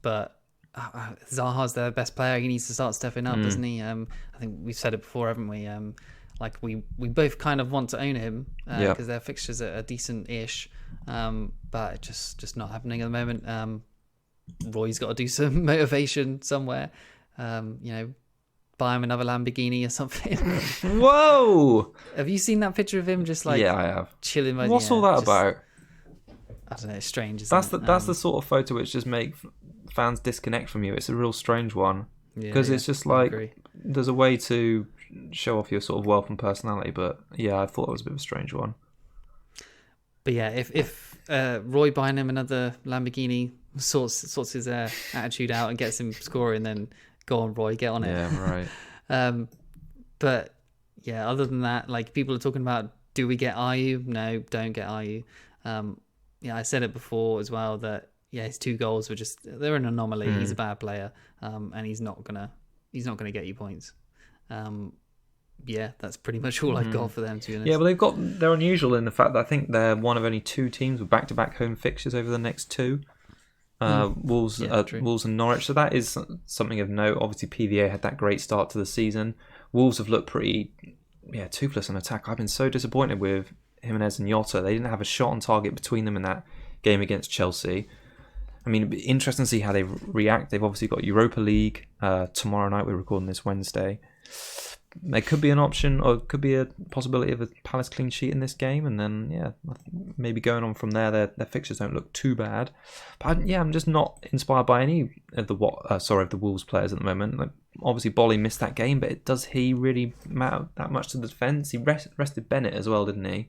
But Zaha's their best player. He needs to start stepping up, doesn't he? I think we've said it before, haven't we? Like, we both kind of want to own him because their fixtures are decent-ish, but it's just not happening at the moment. Roy's got to do some motivation somewhere. Buy him another Lamborghini or something. Whoa! Have you seen that picture of him just like I have. chilling? What's all that about? I don't know. It's strange. That's the sort of photo which just make fans disconnect from you. It's a real strange one because it's just like there's a way to show off your sort of wealth and personality, but I thought it was a bit of a strange one. But yeah, if Roy buying him another Lamborghini sorts his attitude out and gets him scoring, then go on, Roy, get on it. Yeah, right. But yeah, other than that, like, people are talking about, do we get Ayew? No, don't get Ayew. I said it before as well that his 2 goals were they're an anomaly. He's a bad player, and he's not gonna get you points. That's pretty much all I've got for them, to be honest. Yeah, well, they're unusual in the fact that I think they're one of only 2 teams with back-to-back home fixtures over the next 2. Wolves and Norwich. So that is something of note. Obviously, PVA had that great start to the season. Wolves have looked pretty, toothless on attack. I've been so disappointed with Jimenez and Jota. They didn't have a shot on target between them in that game against Chelsea. I mean, it'd be interesting to see how they react. They've obviously got Europa League tomorrow night. We're recording this Wednesday. There could be an option, or it could be a possibility of a Palace clean sheet in this game, and then maybe going on from there. Their fixtures don't look too bad, but I'm just not inspired by any of the Wolves players at the moment. Like, obviously, Bolly missed that game, but does he really matter that much to the defence? He rested Bennett as well, didn't he?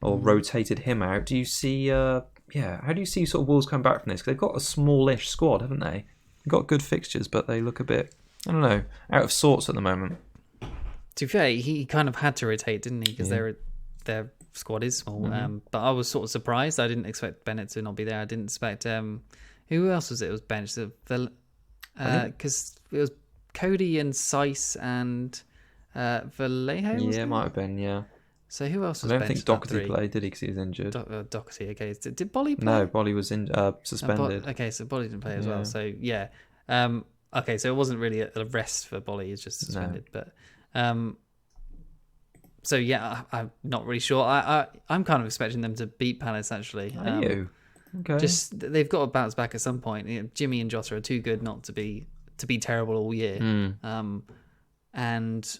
Or rotated him out. Do you see? How do you see sort of Wolves come back from this? Because they've got a smallish squad, haven't they? They've got good fixtures, but they look a bit, I don't know, out of sorts at the moment. To be fair, he kind of had to rotate, didn't he? Because their squad is small. But I was sort of surprised. I didn't expect Bennett to not be there. I didn't expect... who else was it? It was benched. Because it was Cody and Seiss and Vallejo? Yeah, it might have been, yeah. So who else was benched? I don't benched? think Doherty played, did he? Because he was injured. Doherty, okay. Did Bolly play? No, Bolly was suspended. Okay, so Bolly didn't play as well. So, yeah. Okay, so it wasn't really a rest for Bolly. He's just suspended. No. But... so I'm not really sure. I'm kind of expecting them to beat Palace, actually. Are you? Okay. They've got to bounce back at some point. Jimmy and Jota are too good not to be terrible all year. And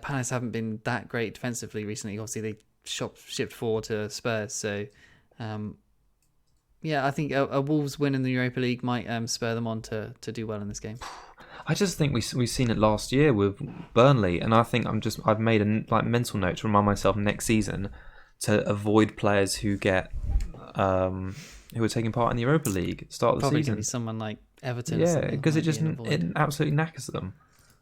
Palace haven't been that great defensively recently. Obviously, they shipped 4 to Spurs. So I think a Wolves win in the Europa League might spur them on to do well in this game. I just think we've seen it last year with Burnley, and I think I've made a mental note to remind myself next season to avoid players who get who are taking part in the Europa League at the start of the Probably season. Probably someone like Everton. Yeah, because it absolutely knackers them.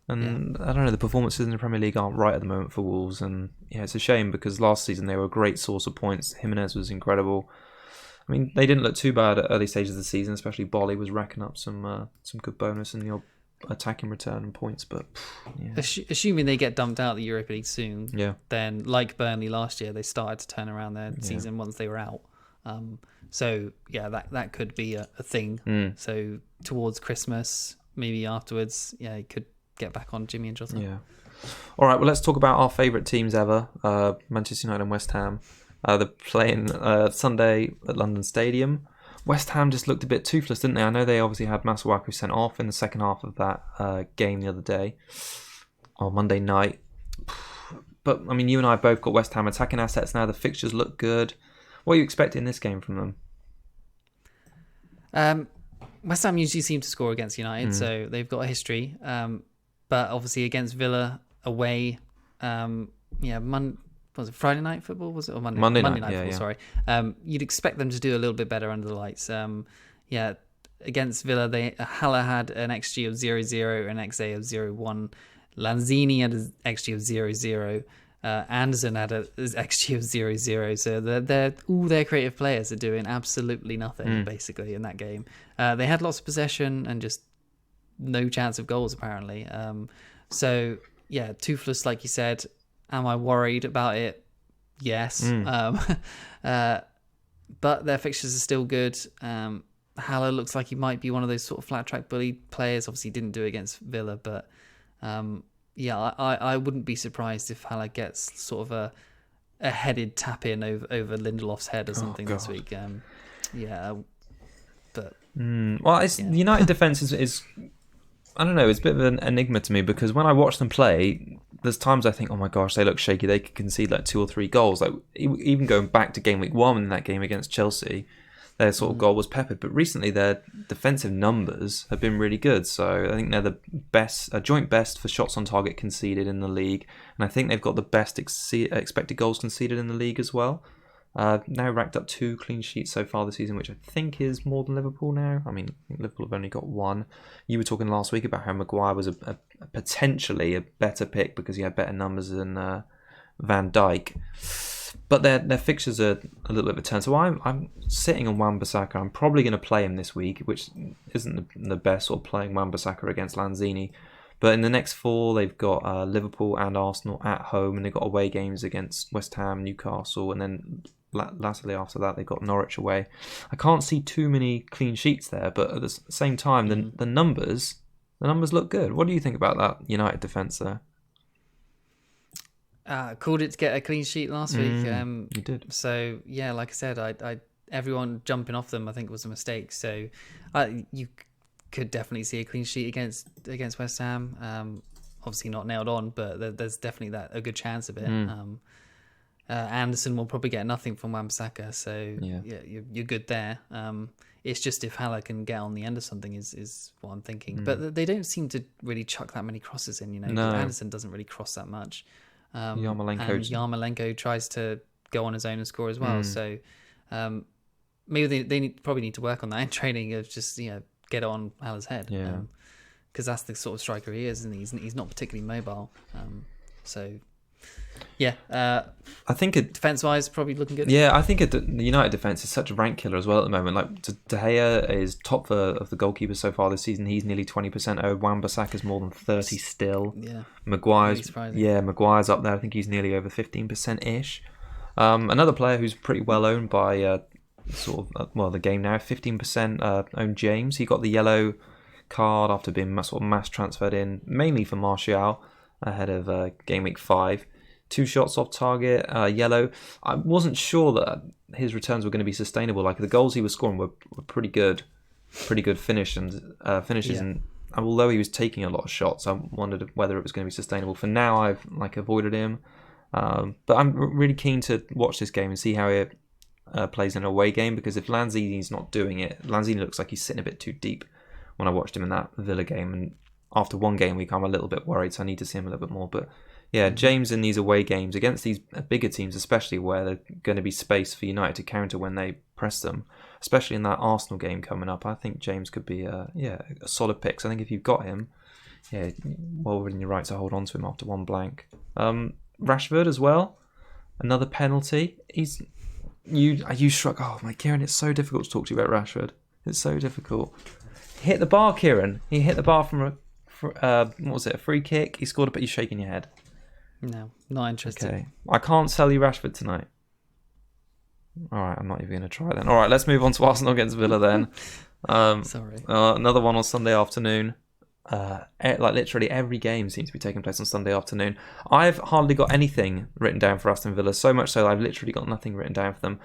And I don't know, the performances in the Premier League aren't right at the moment for Wolves, and it's a shame because last season they were a great source of points. Jimenez was incredible. I mean, they didn't look too bad at early stages of the season, especially Bolly was racking up some good bonus in the attacking return and points, but assuming they get dumped out of the Europa League soon, then like Burnley last year, they started to turn around their season once they were out. So that could be a thing. So towards Christmas, maybe afterwards, he could get back on Jimmy and Jota. Yeah. All right, well, let's talk about our favourite teams ever, Manchester United and West Ham. They're playing Sunday at London Stadium. West Ham just looked a bit toothless, didn't they? I know they obviously had Masuaku sent off in the second half of that game the other day, or Monday night. But, I mean, you and I both got West Ham attacking assets now. The fixtures look good. What are you expecting this game from them? West Ham usually seem to score against United, so they've got a history. But obviously against Villa away, was it Friday night football? Was it or Monday night football? Sorry. You'd expect them to do a little bit better under the lights. Against Villa, Haller had an XG of 0-0, an XA of 0-1. Lanzini had an XG of 0-0. Anderson had an XG of 0-0. So all their creative players are doing absolutely nothing basically in that game. They had lots of possession and just no chance of goals apparently. Toothless, like you said. Am I worried about it? Yes. But their fixtures are still good. Haller looks like he might be one of those sort of flat track bully players. Obviously, he didn't do it against Villa, but I wouldn't be surprised if Haller gets sort of a headed tap in over Lindelof's head or something this week. The United defence is I don't know, it's a bit of an enigma to me because when I watch them play, there's times I think, oh my gosh, they look shaky. They could concede like 2 or 3 goals. Like even going back to game week 1 in that game against Chelsea, their sort of goal was peppered. But recently, their defensive numbers have been really good. So I think they're the best, joint best for shots on target conceded in the league, and I think they've got the best expected goals conceded in the league as well. Now racked up 2 clean sheets so far this season, which I think is more than Liverpool now. I mean, Liverpool have only got 1. You were talking last week about how Maguire was a potentially a better pick because he had better numbers than Van Dijk. But their fixtures are a little bit of a turn. So I'm sitting on Wan-Bissaka. I'm probably going to play him this week, which isn't the best sort of playing Wan-Bissaka against Lanzini. But in the next 4, they've got Liverpool and Arsenal at home, and they've got away games against West Ham, Newcastle, and then lastly after that they've got Norwich away. I can't see too many clean sheets there, but at the same time, the numbers look good. What do you think about that United defence there? Called it to get a clean sheet last week. You did. So yeah, like I said, I everyone jumping off them I think was a mistake. So you could definitely see a clean sheet against West Ham. Obviously not nailed on, but there's definitely a good chance of it. Anderson will probably get nothing from Wan-Bissaka, so yeah, you're good there. It's just if Haller can get on the end of something is what I'm thinking. But they don't seem to really chuck that many crosses in. No. Anderson doesn't really cross that much. And Yarmolenko tries to go on his own and score as well. So maybe they probably need to work on that in training of just get on Haller's head. Yeah. Because that's the sort of striker he is, and he's not particularly mobile. I think defense-wise, probably looking good. Yeah, I think the United defence is such a rank killer as well at the moment. Like De Gea is top of the goalkeepers so far this season. He's nearly 20% owed. Wan-Bissaka's more than 30 still. Yeah, Maguire's Maguire's up there. I think he's nearly over 15%-ish. Another player who's pretty well owned by the game now, 15% owned James. He got the yellow card after being sort of mass transferred in, mainly for Martial ahead of game week 5. 2 shots off target, yellow. I wasn't sure that his returns were going to be sustainable. Like the goals he was scoring were pretty good finishes. And although he was taking a lot of shots, I wondered whether it was going to be sustainable. For now, I've avoided him. But I'm really keen to watch this game and see how he plays in an away game, because if Lanzini's not doing it, Lanzini looks like he's sitting a bit too deep when I watched him in that Villa game. And after one game week, I'm a little bit worried, so I need to see him a little bit more. But yeah, James in these away games against these bigger teams, especially where there's going to be space for United to counter when they press them, especially in that Arsenal game coming up, I think James could be a solid pick. So I think if you've got him, well within your right to hold on to him after one blank. Rashford as well, another penalty. You struck. Oh my, Kieran, it's so difficult to talk to you about Rashford. It's so difficult. He hit the bar, Kieran. He hit the bar from a free kick. He scored, but you're shaking your head. No, not interested. Okay, I can't sell you Rashford tonight. All right, I'm not even going to try then. All right, let's move on to Arsenal against Villa then. Sorry. Another one on Sunday afternoon. Literally every game seems to be taking place on Sunday afternoon. I've hardly got anything written down for Aston Villa, so much so that I've literally got nothing written down for them.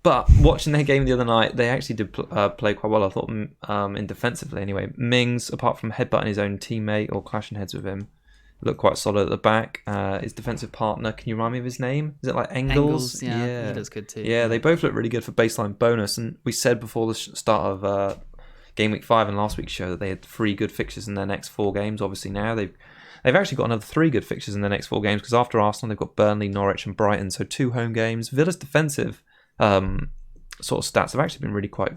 But watching their game the other night, they actually did play quite well, I thought, in defensively anyway. Mings, apart from headbutting his own teammate or clashing heads with him, looked quite solid at the back. His defensive partner, can you remind me of his name? Is it like Engels? Yeah, he does good too. Yeah, they both look really good for baseline bonus. And we said before the start of game week 5 and last week's show that they had 3 good fixtures in their next 4 games. Obviously now they've actually got another 3 good fixtures in their next 4 games, because after Arsenal they've got Burnley, Norwich and Brighton, so 2 home games. Villa's defensive sort of stats have actually been really quite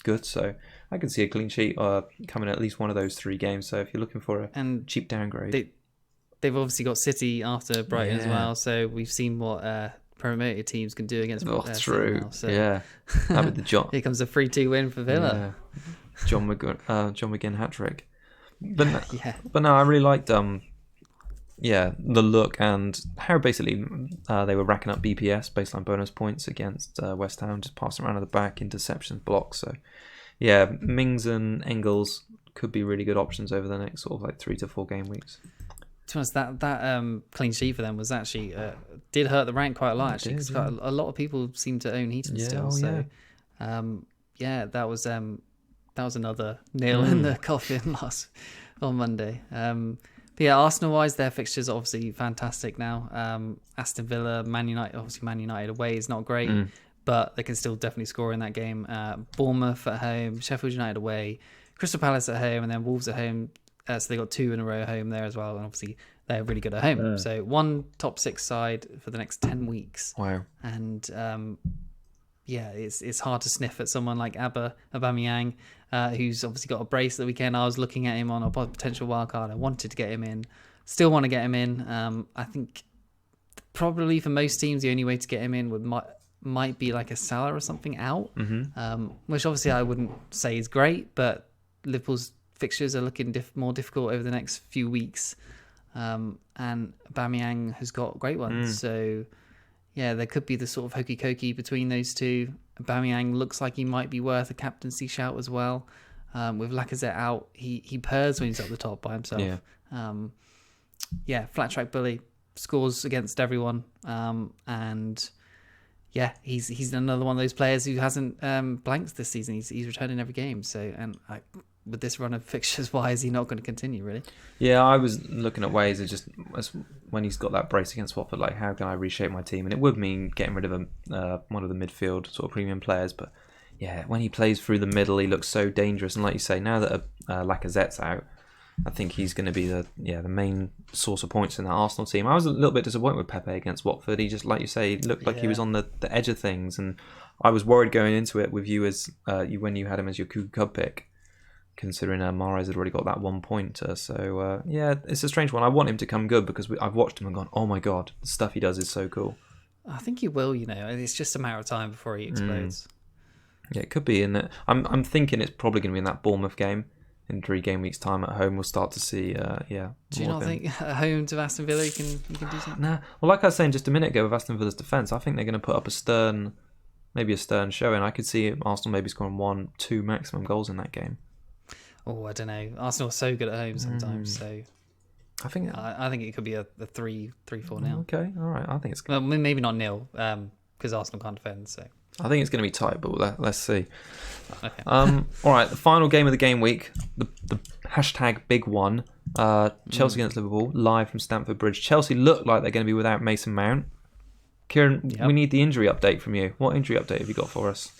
good, so I can see a clean sheet coming at least one of those 3 games. So if you're looking for a cheap downgrade, they've obviously got City after Brighton as well, so we've seen what promoted teams can do against true. Now, so. Yeah, with the John. Here comes a 3-2 win for Villa. John McGinn hat-trick. But no, I really liked the look and how basically they were racking up BPS, baseline bonus points, against West Ham, just passing around at the back, interceptions, blocks. So yeah, Mings and Engels could be really good options over the next sort of 3 to 4 game weeks. To be honest, that clean sheet for them was actually did hurt the rank quite a lot, actually, because a lot of people seem to own Heaton still. That was another nail in the coffin on Monday. But yeah, Arsenal-wise, their fixtures are obviously fantastic now. Aston Villa, Man United away is not great, but they can still definitely score in that game. Bournemouth at home, Sheffield United away, Crystal Palace at home, and then Wolves at home. So they got 2 in a row at home there as well, and obviously they're really good at home. So 1 top 6 side for the next 10 weeks. Wow. And it's hard to sniff at someone like Aubameyang, who's obviously got a brace the weekend. I was looking at him on a potential wildcard. I wanted to get him in. Still want to get him in. I think probably for most teams, the only way to get him in might be like a Salah or something out, which obviously I wouldn't say is great, but Liverpool's fixtures are looking more difficult over the next few weeks, and Aubameyang has got great ones. So yeah, there could be the sort of hokey cokey between those two. Aubameyang looks like he might be worth a captaincy shout as well. With Lacazette out, he purrs when he's up the top by himself. Flat track bully, scores against everyone, and yeah, he's another one of those players who hasn't blanked this season. He's returned in every game. So, and with this run of fixtures, why is he not going to continue? Really? Yeah, I was looking at ways of just when he's got that brace against Watford, like how can I reshape my team? And it would mean getting rid of one of the midfield sort of premium players, but yeah, when he plays through the middle, he looks so dangerous. And like you say, now that Lacazette's out, I think he's going to be the main source of points in that Arsenal team. I was a little bit disappointed with Pepe against Watford. He just, like you say, looked like he was on the edge of things, and I was worried going into it with you as when you had him as your Cougar Cub pick, considering Mahrez had already got that 1 pointer. So it's a strange one. I want him to come good because I've watched him and gone, oh my god, the stuff he does is so cool. I think he will. It's just a matter of time before he explodes. Yeah, it could be in that. I'm thinking it's probably going to be in that Bournemouth game. In 3 game weeks' time at home, we'll start to see. Do you not think at home to Aston Villa you can do something? Nah. Well, like I was saying just a minute ago with Aston Villa's defence, I think they're going to put up a stern showing. I could see Arsenal maybe scoring 1-2 maximum goals in that game. Oh, I don't know. Arsenal are so good at home sometimes, so I think it could be a 3-4 nil. Okay, all right. I think it's well, maybe not nil because Arsenal can't defend. So I think it's going to be tight, but let's see. Okay. All right, the final game of the game week, the hashtag big one, Chelsea against Liverpool, live from Stamford Bridge. Chelsea look like they're going to be without Mason Mount. Kieran, we need the injury update from you. What injury update have you got for us?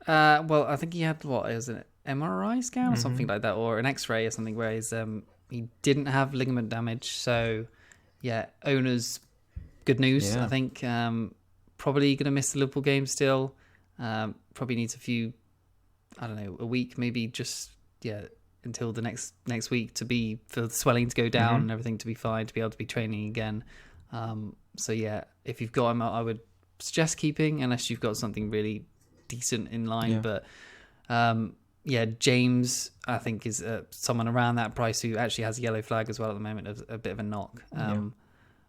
Well, I think he had it was an MRI scan or something like that, or an X-ray or something, where he didn't have ligament damage. So, yeah, owners, good news. I think probably going to miss the Liverpool game still. Probably needs a few, I don't know, a week maybe, just until the next week for the swelling to go down and everything to be fine, to be able to be training again. So yeah, if you've got him, I would suggest keeping unless you've got something really decent in line. But James I think is someone around that price who actually has a yellow flag as well at the moment, a bit of a knock.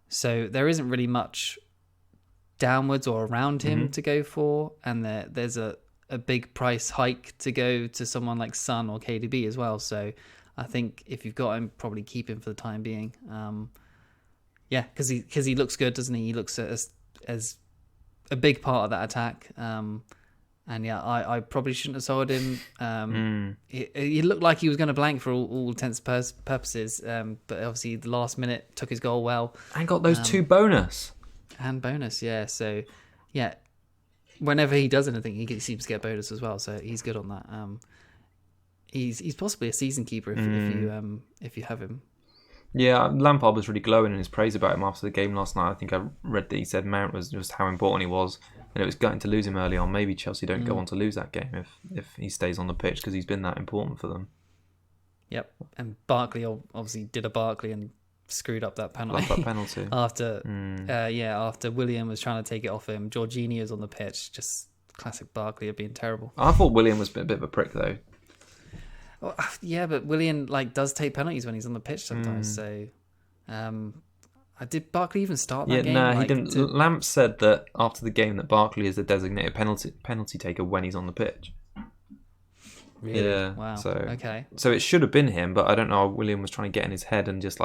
So there isn't really much downwards or around him to go for, and there's a big price hike to go to someone like Son or KDB as well. So I think if you've got him, probably keep him for the time being. Because he looks good, doesn't he? He looks as a big part of that attack. I probably shouldn't have sold him. He looked like he was going to blank for all intents and purposes, but obviously the last minute took his goal well. And got those 2 bonus. And bonus, yeah. So, yeah, whenever he does anything, he seems to get bonus as well. So he's good on that. He's possibly a season keeper if you have him. Yeah, Lampard was really glowing in his praise about him after the game last night. I think I read that he said Mount was just how important he was, and it was gutting to lose him early on. Maybe Chelsea don't go on to lose that game if he stays on the pitch, because he's been that important for them. Yep, and Barkley obviously did a Barkley and screwed up that penalty. After William was trying to take it off him, Jorginho's on the pitch. Just classic Barkley of being terrible. I thought William was a bit of a prick though. Well, yeah, but William does take penalties when he's on the pitch sometimes. So, did Barkley even start that game? No, he didn't. Lamp said that after the game that Barkley is the designated penalty taker when he's on the pitch. Really? Yeah. Wow. So it should have been him, but I don't know. William was trying to get in his head and just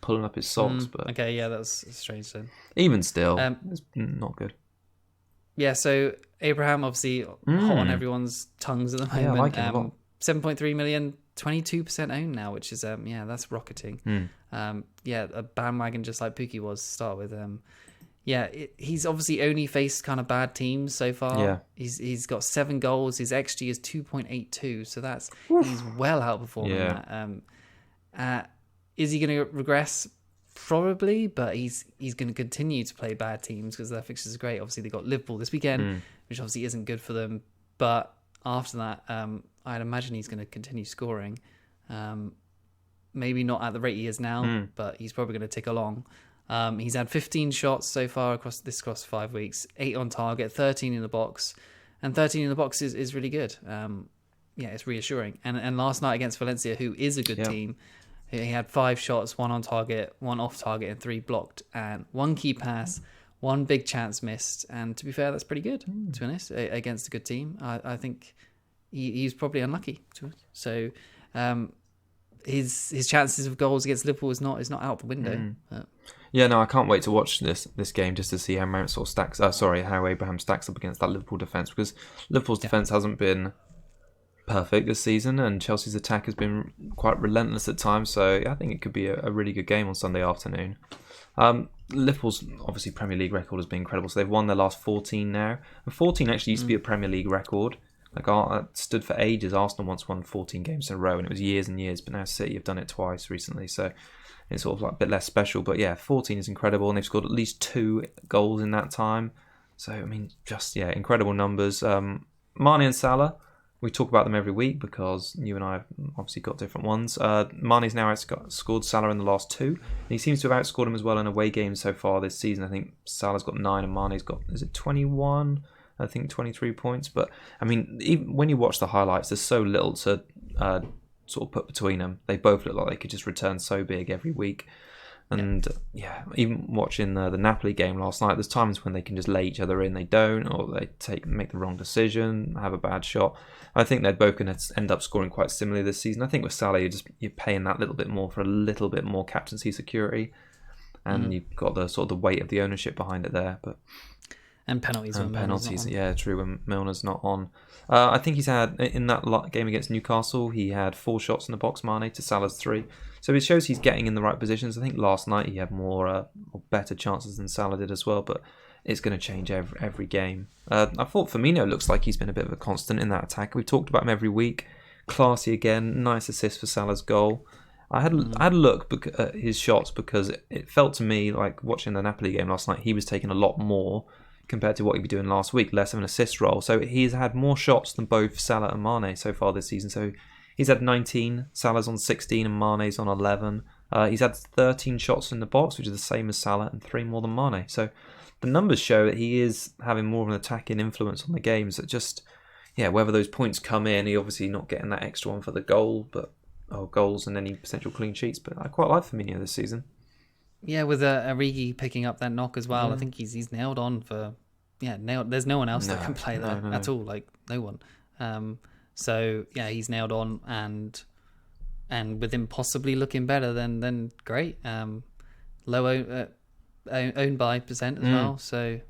pulling up his socks. But okay, yeah, that's strange then. Even still, it's not good. Yeah. So Abraham obviously hot on everyone's tongues at the moment. Yeah, I like him a lot. 7.3 million, 22% owned now, which is that's rocketing. A bandwagon just like Pookie was to start with. He's obviously only faced kind of bad teams so far. Yeah. He's got 7 goals. His XG is 2.82, so he's well outperforming that. Is he going to regress? Probably, but he's going to continue to play bad teams because their fixtures are great. Obviously, they got Liverpool this weekend, which obviously isn't good for them. But after that, I'd imagine he's going to continue scoring. Maybe not at the rate he is now, but he's probably going to tick along. He's had 15 shots so far across 5 weeks, 8 on target, 13 in the box, and 13 in the box is really good. It's reassuring. And last night against Valencia, who is a good team, he had 5 shots, 1 on target, 1 off target, and 3 blocked, and 1 key pass, 1 big chance missed. And to be fair, that's pretty good, to be honest, against a good team. I think he's probably unlucky. So his chances of goals against Liverpool is not out the window. I can't wait to watch this game just to see how Mount sort of stacks. How Abraham stacks up against that Liverpool defence, because Liverpool's defence hasn't been perfect this season, and Chelsea's attack has been quite relentless at times. So I think it could be a really good game on Sunday afternoon. Liverpool's obviously Premier League record has been incredible. So they've won their last 14 now, and 14 actually used to be a Premier League record. Like, stood for ages. Arsenal once won 14 games in a row, and it was years and years. But now City have done it twice recently, so it's sort of like a bit less special. But yeah, 14 is incredible, and they've scored at least 2 goals in that time. So I mean, incredible numbers. Mane and Salah, we talk about them every week because you and I have obviously got different ones. Mane's now outscored Salah in the last 2, and he seems to have outscored him as well in away games so far this season. I think Salah's got 9 and Mane's got 21. I think 23 points. But I mean, even when you watch the highlights, there's so little to sort of put between them. They both look like they could just return so big every week. And even watching the Napoli game last night, there's times when they can just lay each other in, they don't, or they make the wrong decision, have a bad shot. I think they're both going to end up scoring quite similarly this season. I think with Salah, you're paying that little bit more for a little bit more captaincy security, and you've got the sort of the weight of the ownership behind it there. And penalties. True, when Milner's not on. I think he's had, in that game against Newcastle, he had 4 shots in the box, Mane, to Salah's 3. So it shows he's getting in the right positions. I think last night he had more better chances than Salah did as well, but it's going to change every game. I thought Firmino looks like he's been a bit of a constant in that attack. We've talked about him every week. Classy again, nice assist for Salah's goal. I had a look at his shots because it felt to me like watching the Napoli game last night, he was taking a lot more compared to what he was doing last week, less of an assist role. So he's had more shots than both Salah and Mane so far this season. So he's had 19, Salah's on 16 and Mane's on 11. He's had 13 shots in the box, which is the same as Salah, and 3 more than Mane. So the numbers show that he is having more of an attacking influence on the games. That just, whether those points come in, he obviously not getting that extra one for the goals and any potential clean sheets. But I quite like Firmino this season. Yeah, with Origi picking up that knock as well, I think he's nailed on for nailed. There's no one else that can play that at all, like no one. So he's nailed on, and with him possibly looking better, then great. Low owned by percent as well. So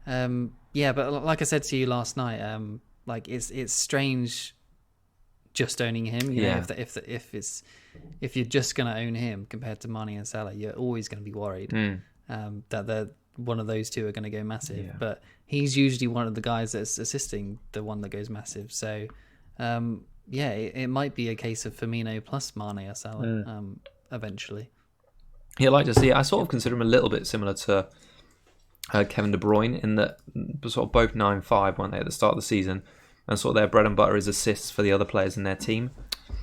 but like I said to you last night, like it's strange just owning him. You know, if you're just going to own him compared to Mane and Salah, you're always going to be worried that one of those two are going to go massive. Yeah. But he's usually one of the guys that's assisting the one that goes massive. So it might be a case of Firmino plus Mane or Salah eventually. Yeah, I like to see it. I sort of consider him a little bit similar to Kevin De Bruyne in that sort of both 9-5, weren't they, at the start of the season? And sort of their bread and butter is assists for the other players in their team.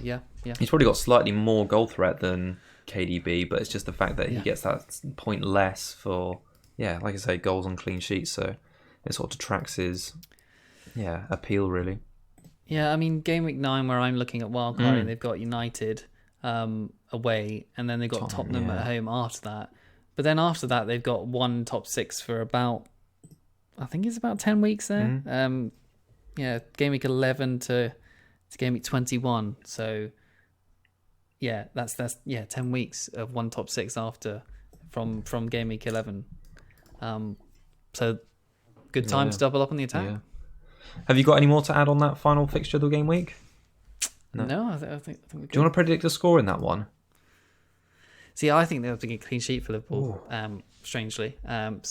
Yeah. He's probably got slightly more goal threat than KDB, but it's just the fact that he gets that point less for, like I say, goals on clean sheets. So it sort of detracts his, appeal, really. Yeah, I mean, game week 9, where I'm looking at wildcarding, they've got United away, and then they've got Tottenham at home after that. But then after that, they've got one top 6 for about, I think it's about 10 weeks there. Game week 11 to game week 21. So, that's 10 weeks of one top 6 after from game week 11. So, good time to double up on the attack. Yeah. Have you got any more to add on that final fixture of the game week? No, I think we're good. Do you want to predict a score in that one? See, I think they'll be a clean sheet for Liverpool, strangely. And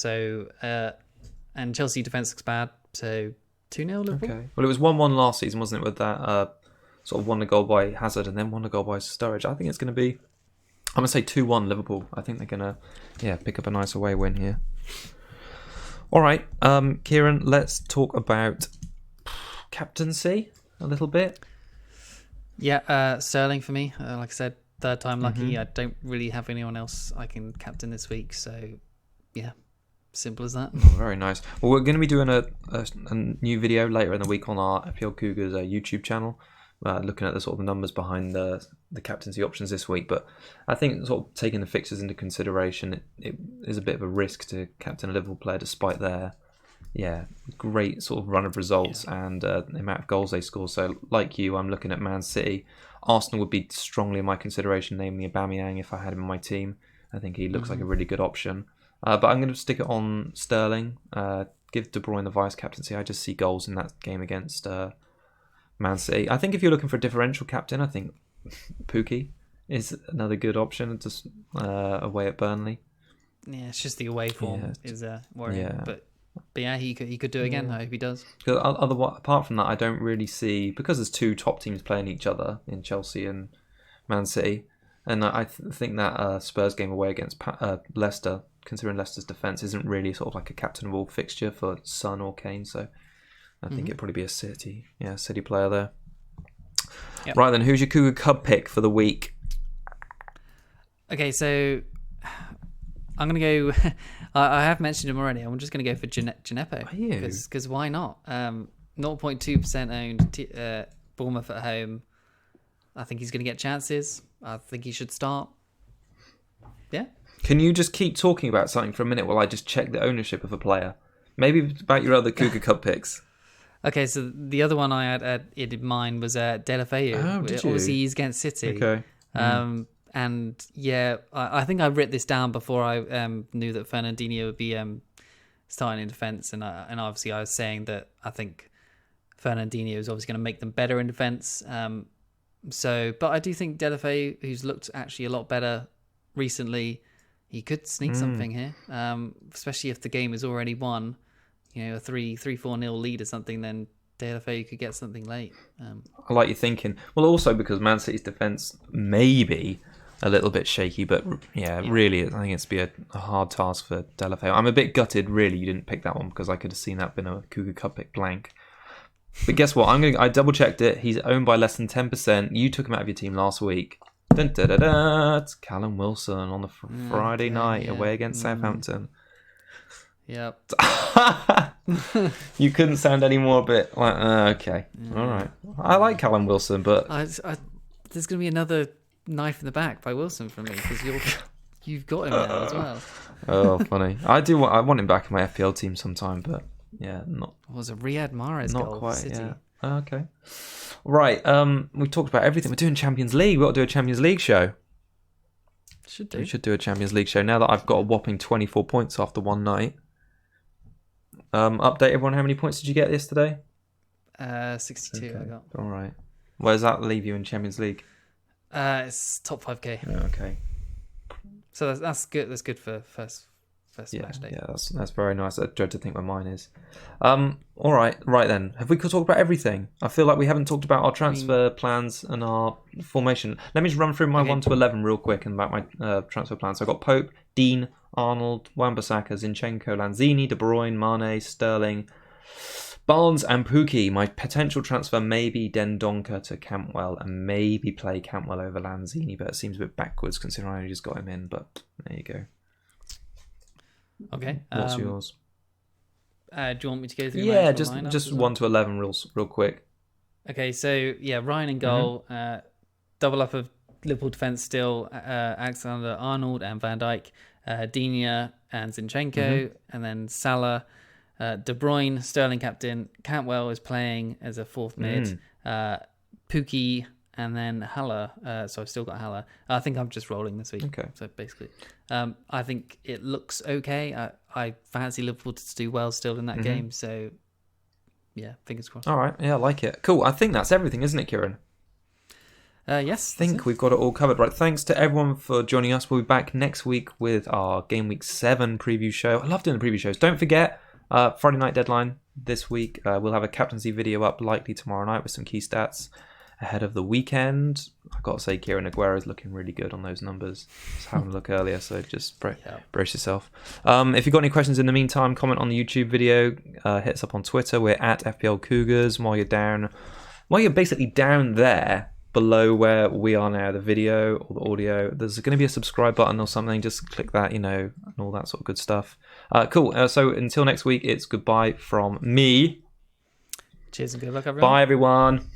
Chelsea defence looks bad, so 2-0 Liverpool. Okay. Well, it was 1-1 last season, wasn't it, with that sort of 1 goal by Hazard and then 1 goal by Sturridge. I think it's going to be, I'm going to say 2-1 Liverpool. I think they're going to pick up a nice away win here. All right, Kieran, let's talk about captaincy a little bit. Yeah, Sterling for me. Like I said, third time lucky. I don't really have anyone else I can captain this week, so yeah, simple as that. Oh, very nice. Well, we're going to be doing a new video later in the week on our FPL Cougars YouTube channel, looking at the sort of numbers behind the captaincy options this week. But I think sort of taking the fixtures into consideration, it is a bit of a risk to captain a Liverpool player despite their great sort of run of results and the amount of goals they score. So like you, I'm looking at Man City. Arsenal would be strongly in my consideration, namely Aubameyang if I had him in my team. I think he looks like a really good option. But I'm going to stick it on Sterling. Give De Bruyne the vice captaincy. I just see goals in that game against Man City. I think if you're looking for a differential captain, I think Pookie is another good option. Just away at Burnley. Yeah, it's just the away form is worrying. Yeah. But yeah, he could do it again. I hope he does. Apart from that, I don't really see, because there's two top teams playing each other in Chelsea and Man City, and I think that Spurs game away against Leicester, considering Leicester's defence, isn't really sort of like a captainable fixture for Son or Kane. So I think it'd probably be a City player there. Yep. Right then, who's your Cougar Cub pick for the week? Okay, so I'm going to go... I have mentioned him already. I'm just going to go for Gineppo. Are you? Because why not? 0.2% owned, Bournemouth at home. I think he's going to get chances. I think he should start. Yeah. Can you just keep talking about something for a minute while I just check the ownership of a player? Maybe about your other Cougar Cup picks. Okay, so the other one I had in mind was Deulofeu. Oh, did you? Obviously, he's against City. Okay. And yeah, I think I wrote this down before I knew that Fernandinho would be starting in defence, and obviously I was saying that I think Fernandinho is obviously going to make them better in defence. But I do think Deulofeu, who's looked actually a lot better recently, he could sneak something here, especially if the game is already won. A 3-4-0 lead or something, then Deulofeu could get something late. I like your thinking. Well, also because Man City's defence may be a little bit shaky, but really, I think it's be a hard task for Deulofeu. I'm a bit gutted, really, you didn't pick that one, because I could have seen that been a Cougar Cup pick blank. But guess what? I double checked it. He's owned by less than 10%. You took him out of your team last week. Dun, da, da, da. It's Callum Wilson on the Friday night away against Southampton. Yep. You couldn't sound any more a bit like, okay. All right. I like Callum Wilson, but... there's going to be another knife in the back by Wilson from me, because you've got him now as well. Oh, funny. I want him back in my FPL team sometime, but yeah, not... It was a Riyad Mahrez not goal quite, for City. Yeah. Okay. Right, we talked about everything. We're doing Champions League. We've got to do a Champions League show. We should do a Champions League show now that I've got a whopping 24 points after one night. Update everyone, how many points did you get yesterday? 62 okay. I got. All right. Where does that leave you in Champions League? It's top 5k. Oh, okay. So that's good. That's good for first match day. Yeah, that's very nice. I dread to think where mine is. All right then. Have we talked about everything? I feel like we haven't talked about our transfer plans and our formation. Let me just run through my 1 to 11 real quick and about my transfer plans. So I've got Pope, Dean, Arnold, Wan-Bissaka, Zinchenko, Lanzini, De Bruyne, Mane, Sterling, Barnes and Pookie. My potential transfer may be Dendoncker to Campbell and maybe play Campbell over Lanzini, but it seems a bit backwards considering I only just got him in, but there you go. Okay. What's yours? Do you want me to go through? Yeah, just 1 to 11 real quick. Okay, so yeah, Ryan in goal, double up of Liverpool defence still, Alexander-Arnold and Van Dijk, Digne and Zinchenko, and then Salah, De Bruyne, Sterling captain, Cantwell is playing as a fourth mid, Pookie, and then Haller. So I've still got Haller. I think I'm just rolling this week. Okay. So basically, I think it looks okay. I fancy Liverpool to do well still in that game. So yeah, fingers crossed. All right. Yeah, I like it. Cool. I think that's everything, isn't it, Kieran? Yes. I think we've got it all covered. Right. Thanks to everyone for joining us. We'll be back next week with our Game Week 7 preview show. I love doing the preview shows. Don't forget, Friday night deadline this week. We'll have a captaincy video up likely tomorrow night with some key stats ahead of the weekend. I've got to say, Kieran Aguero is looking really good on those numbers. Just having a look earlier, so just brace yourself. If you've got any questions in the meantime, comment on the YouTube video. Hit us up on Twitter. We're at FPL Cougars. While you're basically down there, below where we are now, the video or the audio, there's going to be a subscribe button or something. Just click that, and all that sort of good stuff. Cool. So until next week, it's goodbye from me. Cheers and good luck, everyone. Bye, everyone.